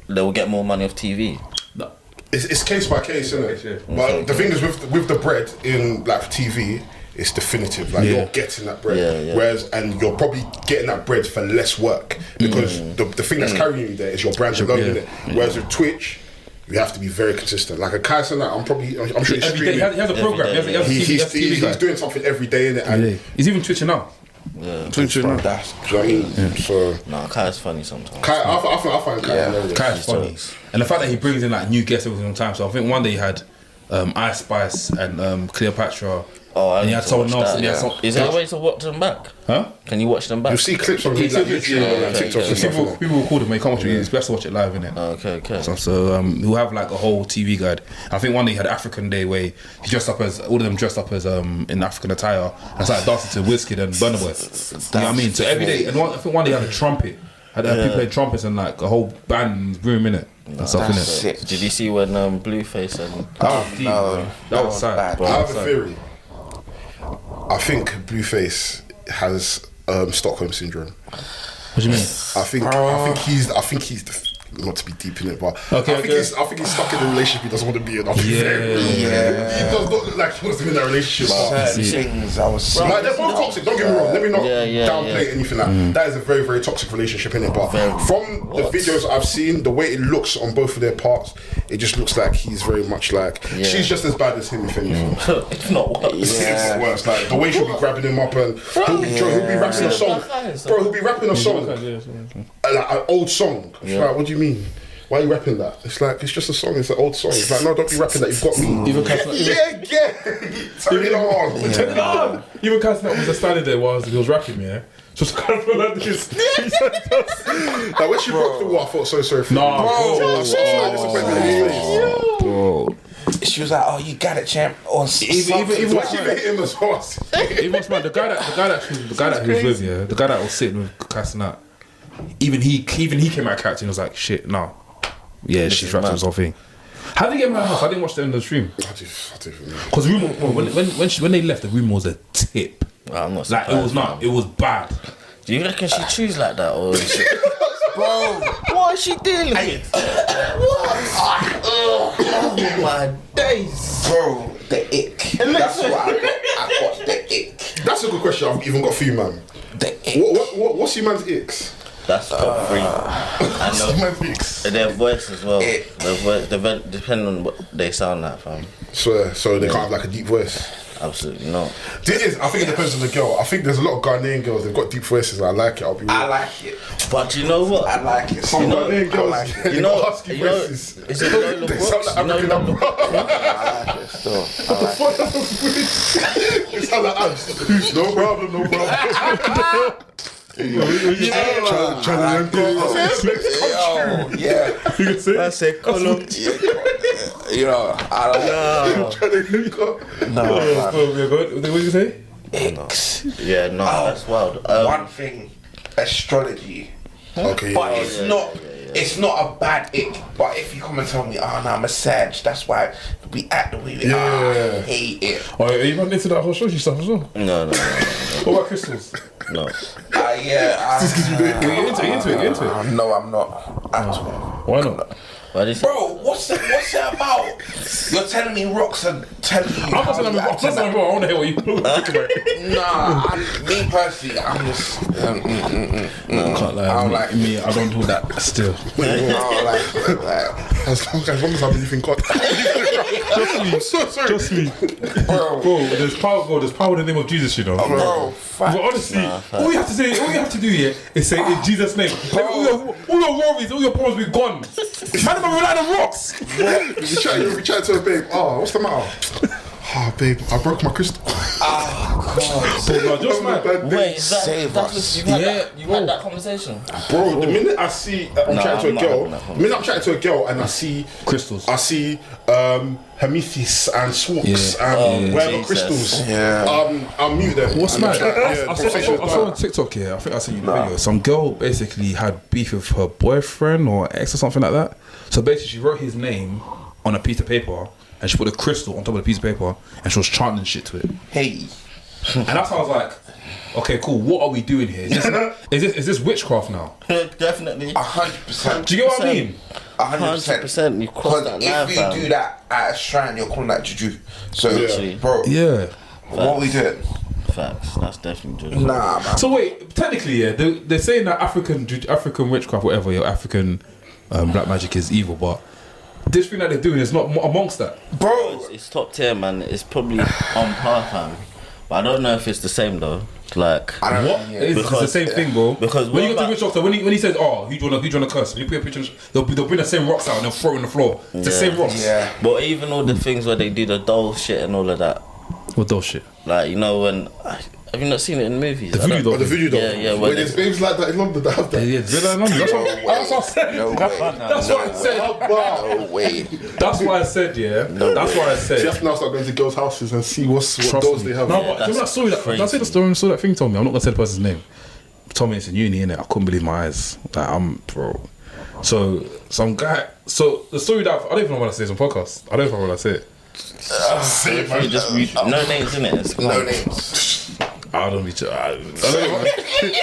[SPEAKER 3] They will get more money off TV.
[SPEAKER 2] No.
[SPEAKER 1] It's case by case, isn't it?
[SPEAKER 2] Yeah.
[SPEAKER 1] But the thing is with the bread in like TV, it's definitive. Like you're getting that bread. Whereas you're probably getting that bread for less work because the thing that's carrying you there is your brand alone, innit? Whereas with Twitch, we have to be very consistent. Like a Kai Cenat, I'm sure he's
[SPEAKER 2] Every day,
[SPEAKER 1] streaming.
[SPEAKER 2] he has a program. He has a TV
[SPEAKER 1] He's doing something every day in it, and
[SPEAKER 2] he's even twitching now.
[SPEAKER 3] Yeah.
[SPEAKER 2] Twitching now.
[SPEAKER 4] That's
[SPEAKER 1] do you know what I mean? So
[SPEAKER 3] Nah, Kai's funny sometimes.
[SPEAKER 1] Kai, I find Kai hilarious.
[SPEAKER 2] Kai's funny, and the fact that he brings in like new guests every single time. So I think one day he had Ice Spice and Cleopatra.
[SPEAKER 3] Oh,
[SPEAKER 2] and he had someone else. And he had
[SPEAKER 3] is there a way to watch them back?
[SPEAKER 2] Huh?
[SPEAKER 3] Can you watch them back?
[SPEAKER 1] You'll see clips on like YouTube and TikTok and stuff.
[SPEAKER 2] People record them. You can't watch it. It's best to watch it live, innit?
[SPEAKER 3] Okay.
[SPEAKER 2] So we'll have like a whole TV guide. I think one day he had African Day where he dressed up as all of them dressed up as in African attire and started dancing to Wizkid and Burna Boy. You know what I mean? So every day, and I think one day he had a trumpet. Had people playing trumpets and like a whole band room in it and stuff in it.
[SPEAKER 4] sick.
[SPEAKER 3] Did you see when Blueface and
[SPEAKER 2] That was sad.
[SPEAKER 1] I have a theory. I think Blueface has Stockholm syndrome.
[SPEAKER 2] What do you mean?
[SPEAKER 1] I think he's not to be deep in it, but I think he's stuck in a relationship he doesn't want to be in. He does not look like he wants to be in that relationship.
[SPEAKER 4] Certain things I was saying.
[SPEAKER 1] Like, they're both toxic, don't get me wrong. Let me not downplay anything like that. That is a very, very toxic relationship, innit? But from the videos I've seen, the way it looks on both of their parts, it just looks like he's very much like she's just as bad as him, if anything.
[SPEAKER 3] if not worse.
[SPEAKER 1] It's worse. Like the way she'll be grabbing him up and he'll be rapping a song. Bro, he'll be rapping a song. Like an old song. It's like, what do you mean? Why are you rapping that? It's like, it's just a song, it's an old song. It's like, no, don't be rapping that, you've got me.
[SPEAKER 2] Even
[SPEAKER 1] Turn it on.
[SPEAKER 2] Even Castle was just standing there while he was rapping, yeah. Just kind of like this.
[SPEAKER 1] Like when she broke the wall, I felt so sorry for
[SPEAKER 2] Nah,
[SPEAKER 1] bro.
[SPEAKER 4] She was like, "Oh, you got it, champ." Or
[SPEAKER 1] Even when she hit him as well.
[SPEAKER 2] Even the guy that he was with, yeah, the guy that was sitting with Castle, even he came out of character and was like, "Shit, no, yeah, she's rapping this whole thing." How did they get in my house? I didn't watch the end of the stream.
[SPEAKER 1] I don't know.
[SPEAKER 2] Because when they left, the room was a tip.
[SPEAKER 3] I'm not
[SPEAKER 2] like it was bad.
[SPEAKER 3] Do you reckon she chews like that, or is she... Bro, what is she dealing with? Oh my days,
[SPEAKER 4] bro, the ick. That's what I got. The ick.
[SPEAKER 1] That's a good question. I've even got for you, man.
[SPEAKER 4] The ick.
[SPEAKER 1] What's your man's icks?
[SPEAKER 3] That's top three. And their voice as well. Their voice, depending on what they sound like, fam.
[SPEAKER 1] So they can't have like a deep voice.
[SPEAKER 3] Absolutely not.
[SPEAKER 1] It is. I think it depends on the girl. I think there's a lot of Ghanaian girls. They've got deep voices. I like it. I'll be real.
[SPEAKER 4] I like it.
[SPEAKER 3] But you know what?
[SPEAKER 4] I like it.
[SPEAKER 1] Some Ghanaian girls,
[SPEAKER 4] like it.
[SPEAKER 1] they got husky voices.
[SPEAKER 3] Is it Lola
[SPEAKER 1] They
[SPEAKER 3] Brooks?
[SPEAKER 1] sound like African.
[SPEAKER 4] I like it still. I like it.
[SPEAKER 1] They sound like us. No problem.
[SPEAKER 4] Yeah.
[SPEAKER 2] You can say
[SPEAKER 3] That's it, Colum.
[SPEAKER 4] You know, I don't know.
[SPEAKER 2] What did you say?
[SPEAKER 4] Icks.
[SPEAKER 3] Yeah, no, that's wild.
[SPEAKER 4] One thing, astrology.
[SPEAKER 1] Okay.
[SPEAKER 4] But it's not a bad ick. But if you come and tell me, oh no, I'm a Sag, that's why we act the way we are. I hate it.
[SPEAKER 2] Oh, are you not into that whole astrology stuff as well?
[SPEAKER 3] No.
[SPEAKER 2] What about crystals?
[SPEAKER 3] No.
[SPEAKER 4] Yeah.
[SPEAKER 2] You're into it.
[SPEAKER 4] No, I'm not. At all.
[SPEAKER 2] Why not?
[SPEAKER 4] Bro, what's it about? You're telling me rocks are telling you.
[SPEAKER 2] I'm not saying I'm wrong. I want to hear what you think about it.
[SPEAKER 4] Nah, me personally, I'm just.
[SPEAKER 2] I can't lie.
[SPEAKER 4] I don't like
[SPEAKER 2] me. I don't do that still.
[SPEAKER 1] As long as I believe in God. I'm so sorry.
[SPEAKER 2] Just me. Bro, there's power in the name of Jesus, you know.
[SPEAKER 4] Bro,
[SPEAKER 2] but honestly, all you have to do here is say in Jesus' name. All your worries, all your problems be gone. Man, I'm relying on rocks.
[SPEAKER 1] We chat to a babe. Oh, what's the matter? Oh, babe, I broke my crystal.
[SPEAKER 2] God. Just man.
[SPEAKER 3] Wait,
[SPEAKER 4] Save us.
[SPEAKER 3] You've had that conversation?
[SPEAKER 1] Bro, the minute I see I'm chatting to a girl and I see
[SPEAKER 2] crystals,
[SPEAKER 1] I see Hermethes and Swarks and whatever crystals. I'll mute them.
[SPEAKER 2] What's mad? I saw on TikTok here. I think I sent you the video. Some girl basically had beef with her boyfriend or ex or something like that. So basically, she wrote his name on a piece of paper and she put a crystal on top of the piece of paper and she was chanting shit to it.
[SPEAKER 4] Hey.
[SPEAKER 2] And that's how I was like, okay, cool. What are we doing here? Is this witchcraft now?
[SPEAKER 3] Definitely.
[SPEAKER 4] 100%.
[SPEAKER 2] Do you get what I mean?
[SPEAKER 4] 100%.
[SPEAKER 3] You crossed that line,
[SPEAKER 4] if you do that at a shrine, you're calling that juju. So, bro, what we doing?
[SPEAKER 3] Facts. That's definitely juju.
[SPEAKER 4] Nah, man.
[SPEAKER 2] So wait, technically, they're saying that African witchcraft, whatever, your African black magic is evil, but this thing that they're doing is not amongst that.
[SPEAKER 3] Bro, it's top tier, man. It's probably on par, fam. But I don't know if it's the same though. Like,
[SPEAKER 4] I don't
[SPEAKER 2] what?
[SPEAKER 4] know.
[SPEAKER 2] It's the same thing, bro.
[SPEAKER 3] Because
[SPEAKER 2] when you get to Rich Doctor, when he says, "Oh, who do you wanna curse?" When you put a picture, they'll bring the same rocks out and they'll throw it on the floor. It's the same rocks.
[SPEAKER 4] Yeah.
[SPEAKER 3] But even all the things where they do the doll shit and all of that.
[SPEAKER 2] What those shit?
[SPEAKER 3] Like, you know, when have you not seen it in movies?
[SPEAKER 2] The voodoo doll.
[SPEAKER 1] The voodoo doll.
[SPEAKER 3] Yeah.
[SPEAKER 1] Wait, there's babes like that in London that have that.
[SPEAKER 2] Yeah, that's what I said.
[SPEAKER 4] No way.
[SPEAKER 2] That's what I said.
[SPEAKER 4] No way.
[SPEAKER 2] That's why I said, yeah. That's why I
[SPEAKER 1] So you have
[SPEAKER 2] said.
[SPEAKER 1] to now start going to girls' houses and see what
[SPEAKER 2] Trust
[SPEAKER 1] dolls
[SPEAKER 2] me.
[SPEAKER 1] they have.
[SPEAKER 2] No,
[SPEAKER 3] Yeah,
[SPEAKER 2] but do you know that story? Did I say the story and saw that thing told me? I'm not gonna say the person's name. Told me it's in uni, innit? I couldn't believe my eyes. Like, bro. So some guy. So the story that I don't even know what I say on podcast. I don't even know what I say.
[SPEAKER 1] Say it, man.
[SPEAKER 3] No names in it.
[SPEAKER 4] No names.
[SPEAKER 2] I don't be.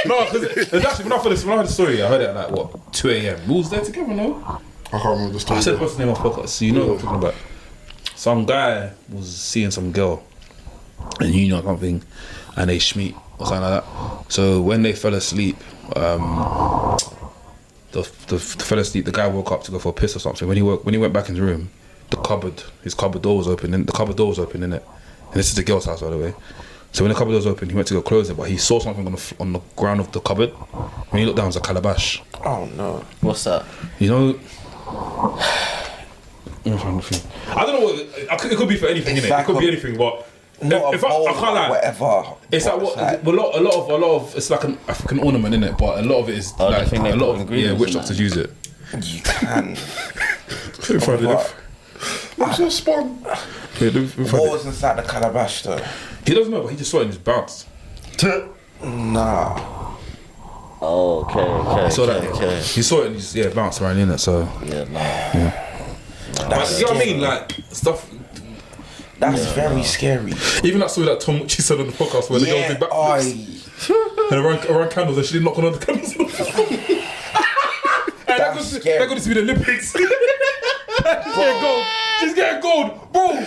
[SPEAKER 2] No, because actually when I heard the story, I heard it at like what 2 a.m. We was there together, no?
[SPEAKER 1] I can't remember the story.
[SPEAKER 2] I said the person's name on podcast, so you know what I'm talking about. Some guy was seeing some girl, and you know something, and they schmeet or something like that. So when they fell asleep, the fell asleep. The guy woke up to go for a piss or something. When he went back in the room, his cupboard door was open. The cupboard door was open, innit? And this is the girl's house, by the way. So when the cupboard door was open, he went to go close it, but he saw something on the ground of the cupboard. When he looked down, it was a calabash.
[SPEAKER 4] Oh no.
[SPEAKER 3] What's that?
[SPEAKER 2] You know. I don't know what it could be for anything, innit? It could be anything, but if I can't lie,
[SPEAKER 4] whatever.
[SPEAKER 2] it's like what a lot of it's like an African ornament, innit? But a lot of it is like
[SPEAKER 3] thing they
[SPEAKER 2] a lot
[SPEAKER 3] put
[SPEAKER 2] of
[SPEAKER 3] ingredients
[SPEAKER 2] witch
[SPEAKER 3] in
[SPEAKER 2] doctors use it.
[SPEAKER 4] You can.
[SPEAKER 1] What's your spawn?
[SPEAKER 4] What was inside the calabash though?
[SPEAKER 2] He doesn't know, but he just saw it and just bounced.
[SPEAKER 4] Nah.
[SPEAKER 3] Oh, okay.
[SPEAKER 2] Okay. He saw it and just bounced around in it. So
[SPEAKER 3] Yeah, nah.
[SPEAKER 2] but you know what I mean? Like stuff.
[SPEAKER 4] That's very scary.
[SPEAKER 2] Even that story that Tom Mucci said on the podcast where the girl did backflips and around candles and she didn't knock on all the candles.
[SPEAKER 4] That's scary.
[SPEAKER 2] They're going to be the Olympics. She's getting gold, bro.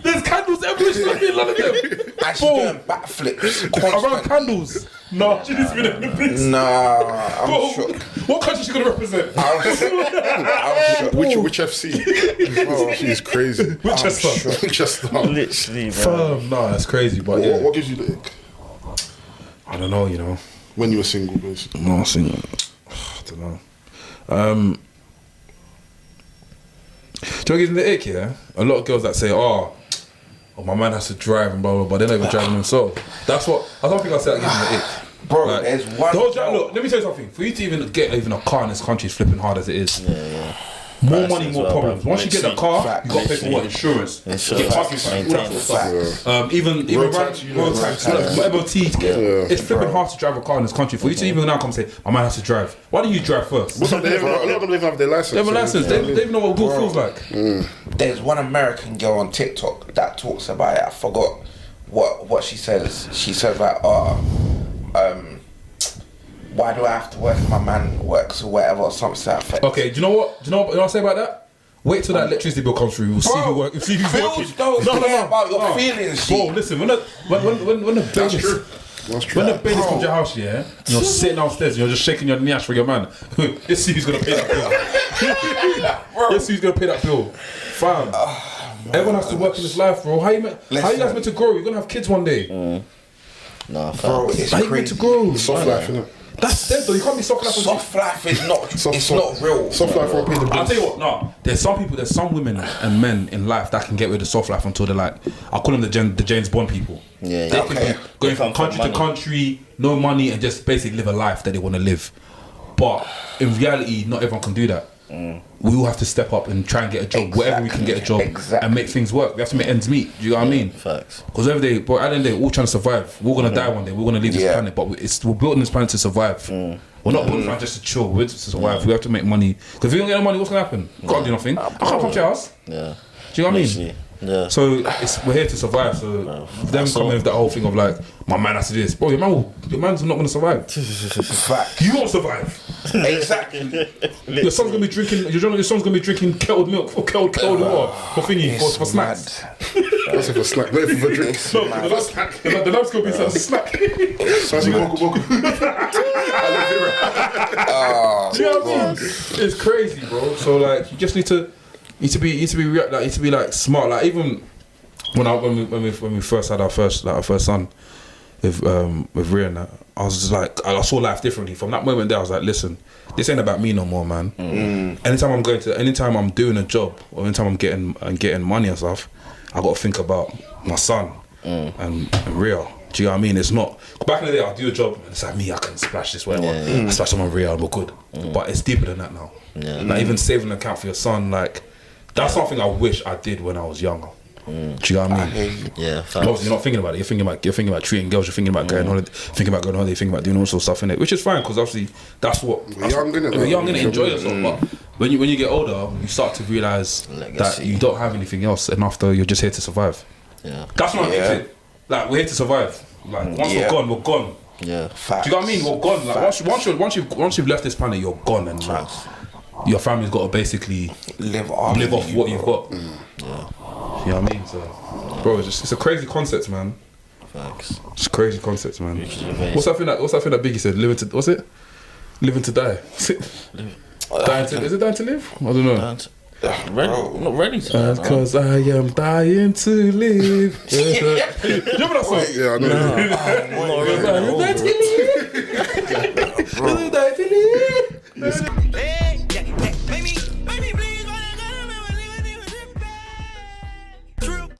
[SPEAKER 2] There's candles everywhere. She's not being none of them.
[SPEAKER 4] And she's doing backflips
[SPEAKER 2] Around
[SPEAKER 4] constantly.
[SPEAKER 2] candles. No, she needs to be the Olympics.
[SPEAKER 4] Nah, I'm
[SPEAKER 2] Bro,
[SPEAKER 4] shook.
[SPEAKER 2] what country she gonna represent?
[SPEAKER 4] I'm shook.
[SPEAKER 1] Which FC? She's crazy.
[SPEAKER 2] Winchester.
[SPEAKER 1] Winchester.
[SPEAKER 3] Literally, bro.
[SPEAKER 2] No, that's crazy. But yeah,
[SPEAKER 1] What gives you the ick?
[SPEAKER 2] I don't know. You know,
[SPEAKER 1] When you were single, basically.
[SPEAKER 2] no, I don't know. Do you know what gives me the ick? Yeah, a lot of girls that say, "Oh, my man has to drive and blah blah," but they're not even driving themselves. That's what I don't think I say that gives me the ick.
[SPEAKER 4] Bro,
[SPEAKER 2] Like,
[SPEAKER 4] there's one.
[SPEAKER 2] the whole look, let me tell you something. For you to even get even a car in this country is flipping hard as it is. More money, more problems. Once you get the car, you got to pay for what? Insurance. Get parking fines, all that sort of stuff. Even
[SPEAKER 1] Road tax,
[SPEAKER 2] road tax, MOT. It's flipping hard to drive a car in this country. For you to even now come say, my man has to drive. Why don't you drive first?
[SPEAKER 1] A lot of them don't even have their license.
[SPEAKER 2] They have a license. They even know what good feels like.
[SPEAKER 4] There's one American girl on TikTok that talks about it. I forgot what she says. She says like, why do I have to work if my man works or whatever or something like that.
[SPEAKER 2] Okay, do you know what I say about that? Wait till that electricity bill comes through. We'll see who works. See who's working.
[SPEAKER 4] Don't care about your feelings.
[SPEAKER 2] Bro, listen. When the babies,
[SPEAKER 1] That's true.
[SPEAKER 2] when the babies come to your house, yeah, you're sitting downstairs and you're just shaking your nyash for your man. Let's see who's gonna pay that bill. Let's see who's gonna pay that bill. Fam, everyone has to work in this life, bro. How you guys meant to grow? You're gonna have kids one day.
[SPEAKER 3] Nah,
[SPEAKER 4] Bro, it's
[SPEAKER 2] How you meant to
[SPEAKER 4] crazy.
[SPEAKER 2] grow?
[SPEAKER 1] Soft life, innit?
[SPEAKER 2] That's dead though. You can't be soft life.
[SPEAKER 4] Soft life is not. It's not real.
[SPEAKER 1] Soft life won't pay the bills.
[SPEAKER 2] I'll tell you what, no. There's some women and men in life that can get rid of soft life until they're like, I call them the James Bond people.
[SPEAKER 3] Yeah,
[SPEAKER 2] They
[SPEAKER 3] yeah.
[SPEAKER 2] can
[SPEAKER 4] Okay.
[SPEAKER 2] be going from
[SPEAKER 3] come
[SPEAKER 2] country
[SPEAKER 3] from
[SPEAKER 2] to
[SPEAKER 3] money.
[SPEAKER 2] country, no money, and just basically live a life that they want to live. But in reality, not everyone can do that. We all have to step up and try and get a job, wherever we can get a job, and make things work. We have to make ends meet. Do you know what I mean?
[SPEAKER 3] Facts.
[SPEAKER 2] Because every day, bro, at the end of the day, we're all trying to survive. We're gonna die one day. We're gonna leave this
[SPEAKER 4] Yeah.
[SPEAKER 2] planet, but we're built on this planet to survive. We're not built on this planet just to chill. We're just to survive. We have to make money. Because if we don't get no money, what's gonna happen? Can't do nothing. I can't come to your house.
[SPEAKER 3] Yeah.
[SPEAKER 2] Do you know what I mean?
[SPEAKER 3] Literally. Yeah.
[SPEAKER 2] So we're here to survive. So them coming with that whole thing of like, my man has to do this, bro. Your man's not gonna survive.
[SPEAKER 4] Fact.
[SPEAKER 2] You won't survive.
[SPEAKER 4] Exactly.
[SPEAKER 2] Your son's gonna be drinking. Your son's gonna be drinking kettled milk or kettled water for thingy for snacks.
[SPEAKER 1] That's for snack. Not even for drink.
[SPEAKER 2] No, the lamps gonna be some snack.
[SPEAKER 1] So I see Moku.
[SPEAKER 2] Do you know what I mean? It's crazy, bro. So like, you just need to You need to be like smart. Like even when we first had our first son with Rian, I was just like, I saw life differently. From that moment there, I was like, listen, this ain't about me no more, man. Anytime I'm doing a job or anytime I'm getting money and stuff, I got to think about my son and real. Do you know what I mean? It's not back in the day. I'll do a job and it's like me. I can splash this whatever. I splash someone real and we're good. But it's deeper than that now. Like even saving an account for your son, like that's something I wish I did when I was younger. Do you know what I mean?
[SPEAKER 3] Yeah.
[SPEAKER 2] Obviously, you're not thinking about it. You're thinking about treating girls. You're thinking about going holiday. Thinking about about doing all sorts of stuff in it, which is fine because obviously that's what
[SPEAKER 1] we're young, innit?
[SPEAKER 2] Enjoy yourself. But when you get older, you start to realize that you don't have anything else, and after you're just here to survive. Yeah, that's what I mean. Like we're here to survive. Like once we're gone, we're gone.
[SPEAKER 3] Yeah,
[SPEAKER 2] facts. Do you know what I mean? We're gone. Like once you've left this planet, you're gone, and like, your family's got to basically live off what you've got. Yeah. You know what I mean? So, bro, it's a crazy concept, man.
[SPEAKER 3] Facts.
[SPEAKER 2] It's a crazy concept, man. What's that thing that Biggie said? Living to die. Is it dying to live? I don't know.
[SPEAKER 3] I'm not ready to die.
[SPEAKER 2] Because I am dying to live. You remember that song?
[SPEAKER 1] Yeah, I know.
[SPEAKER 2] I'm dying to live.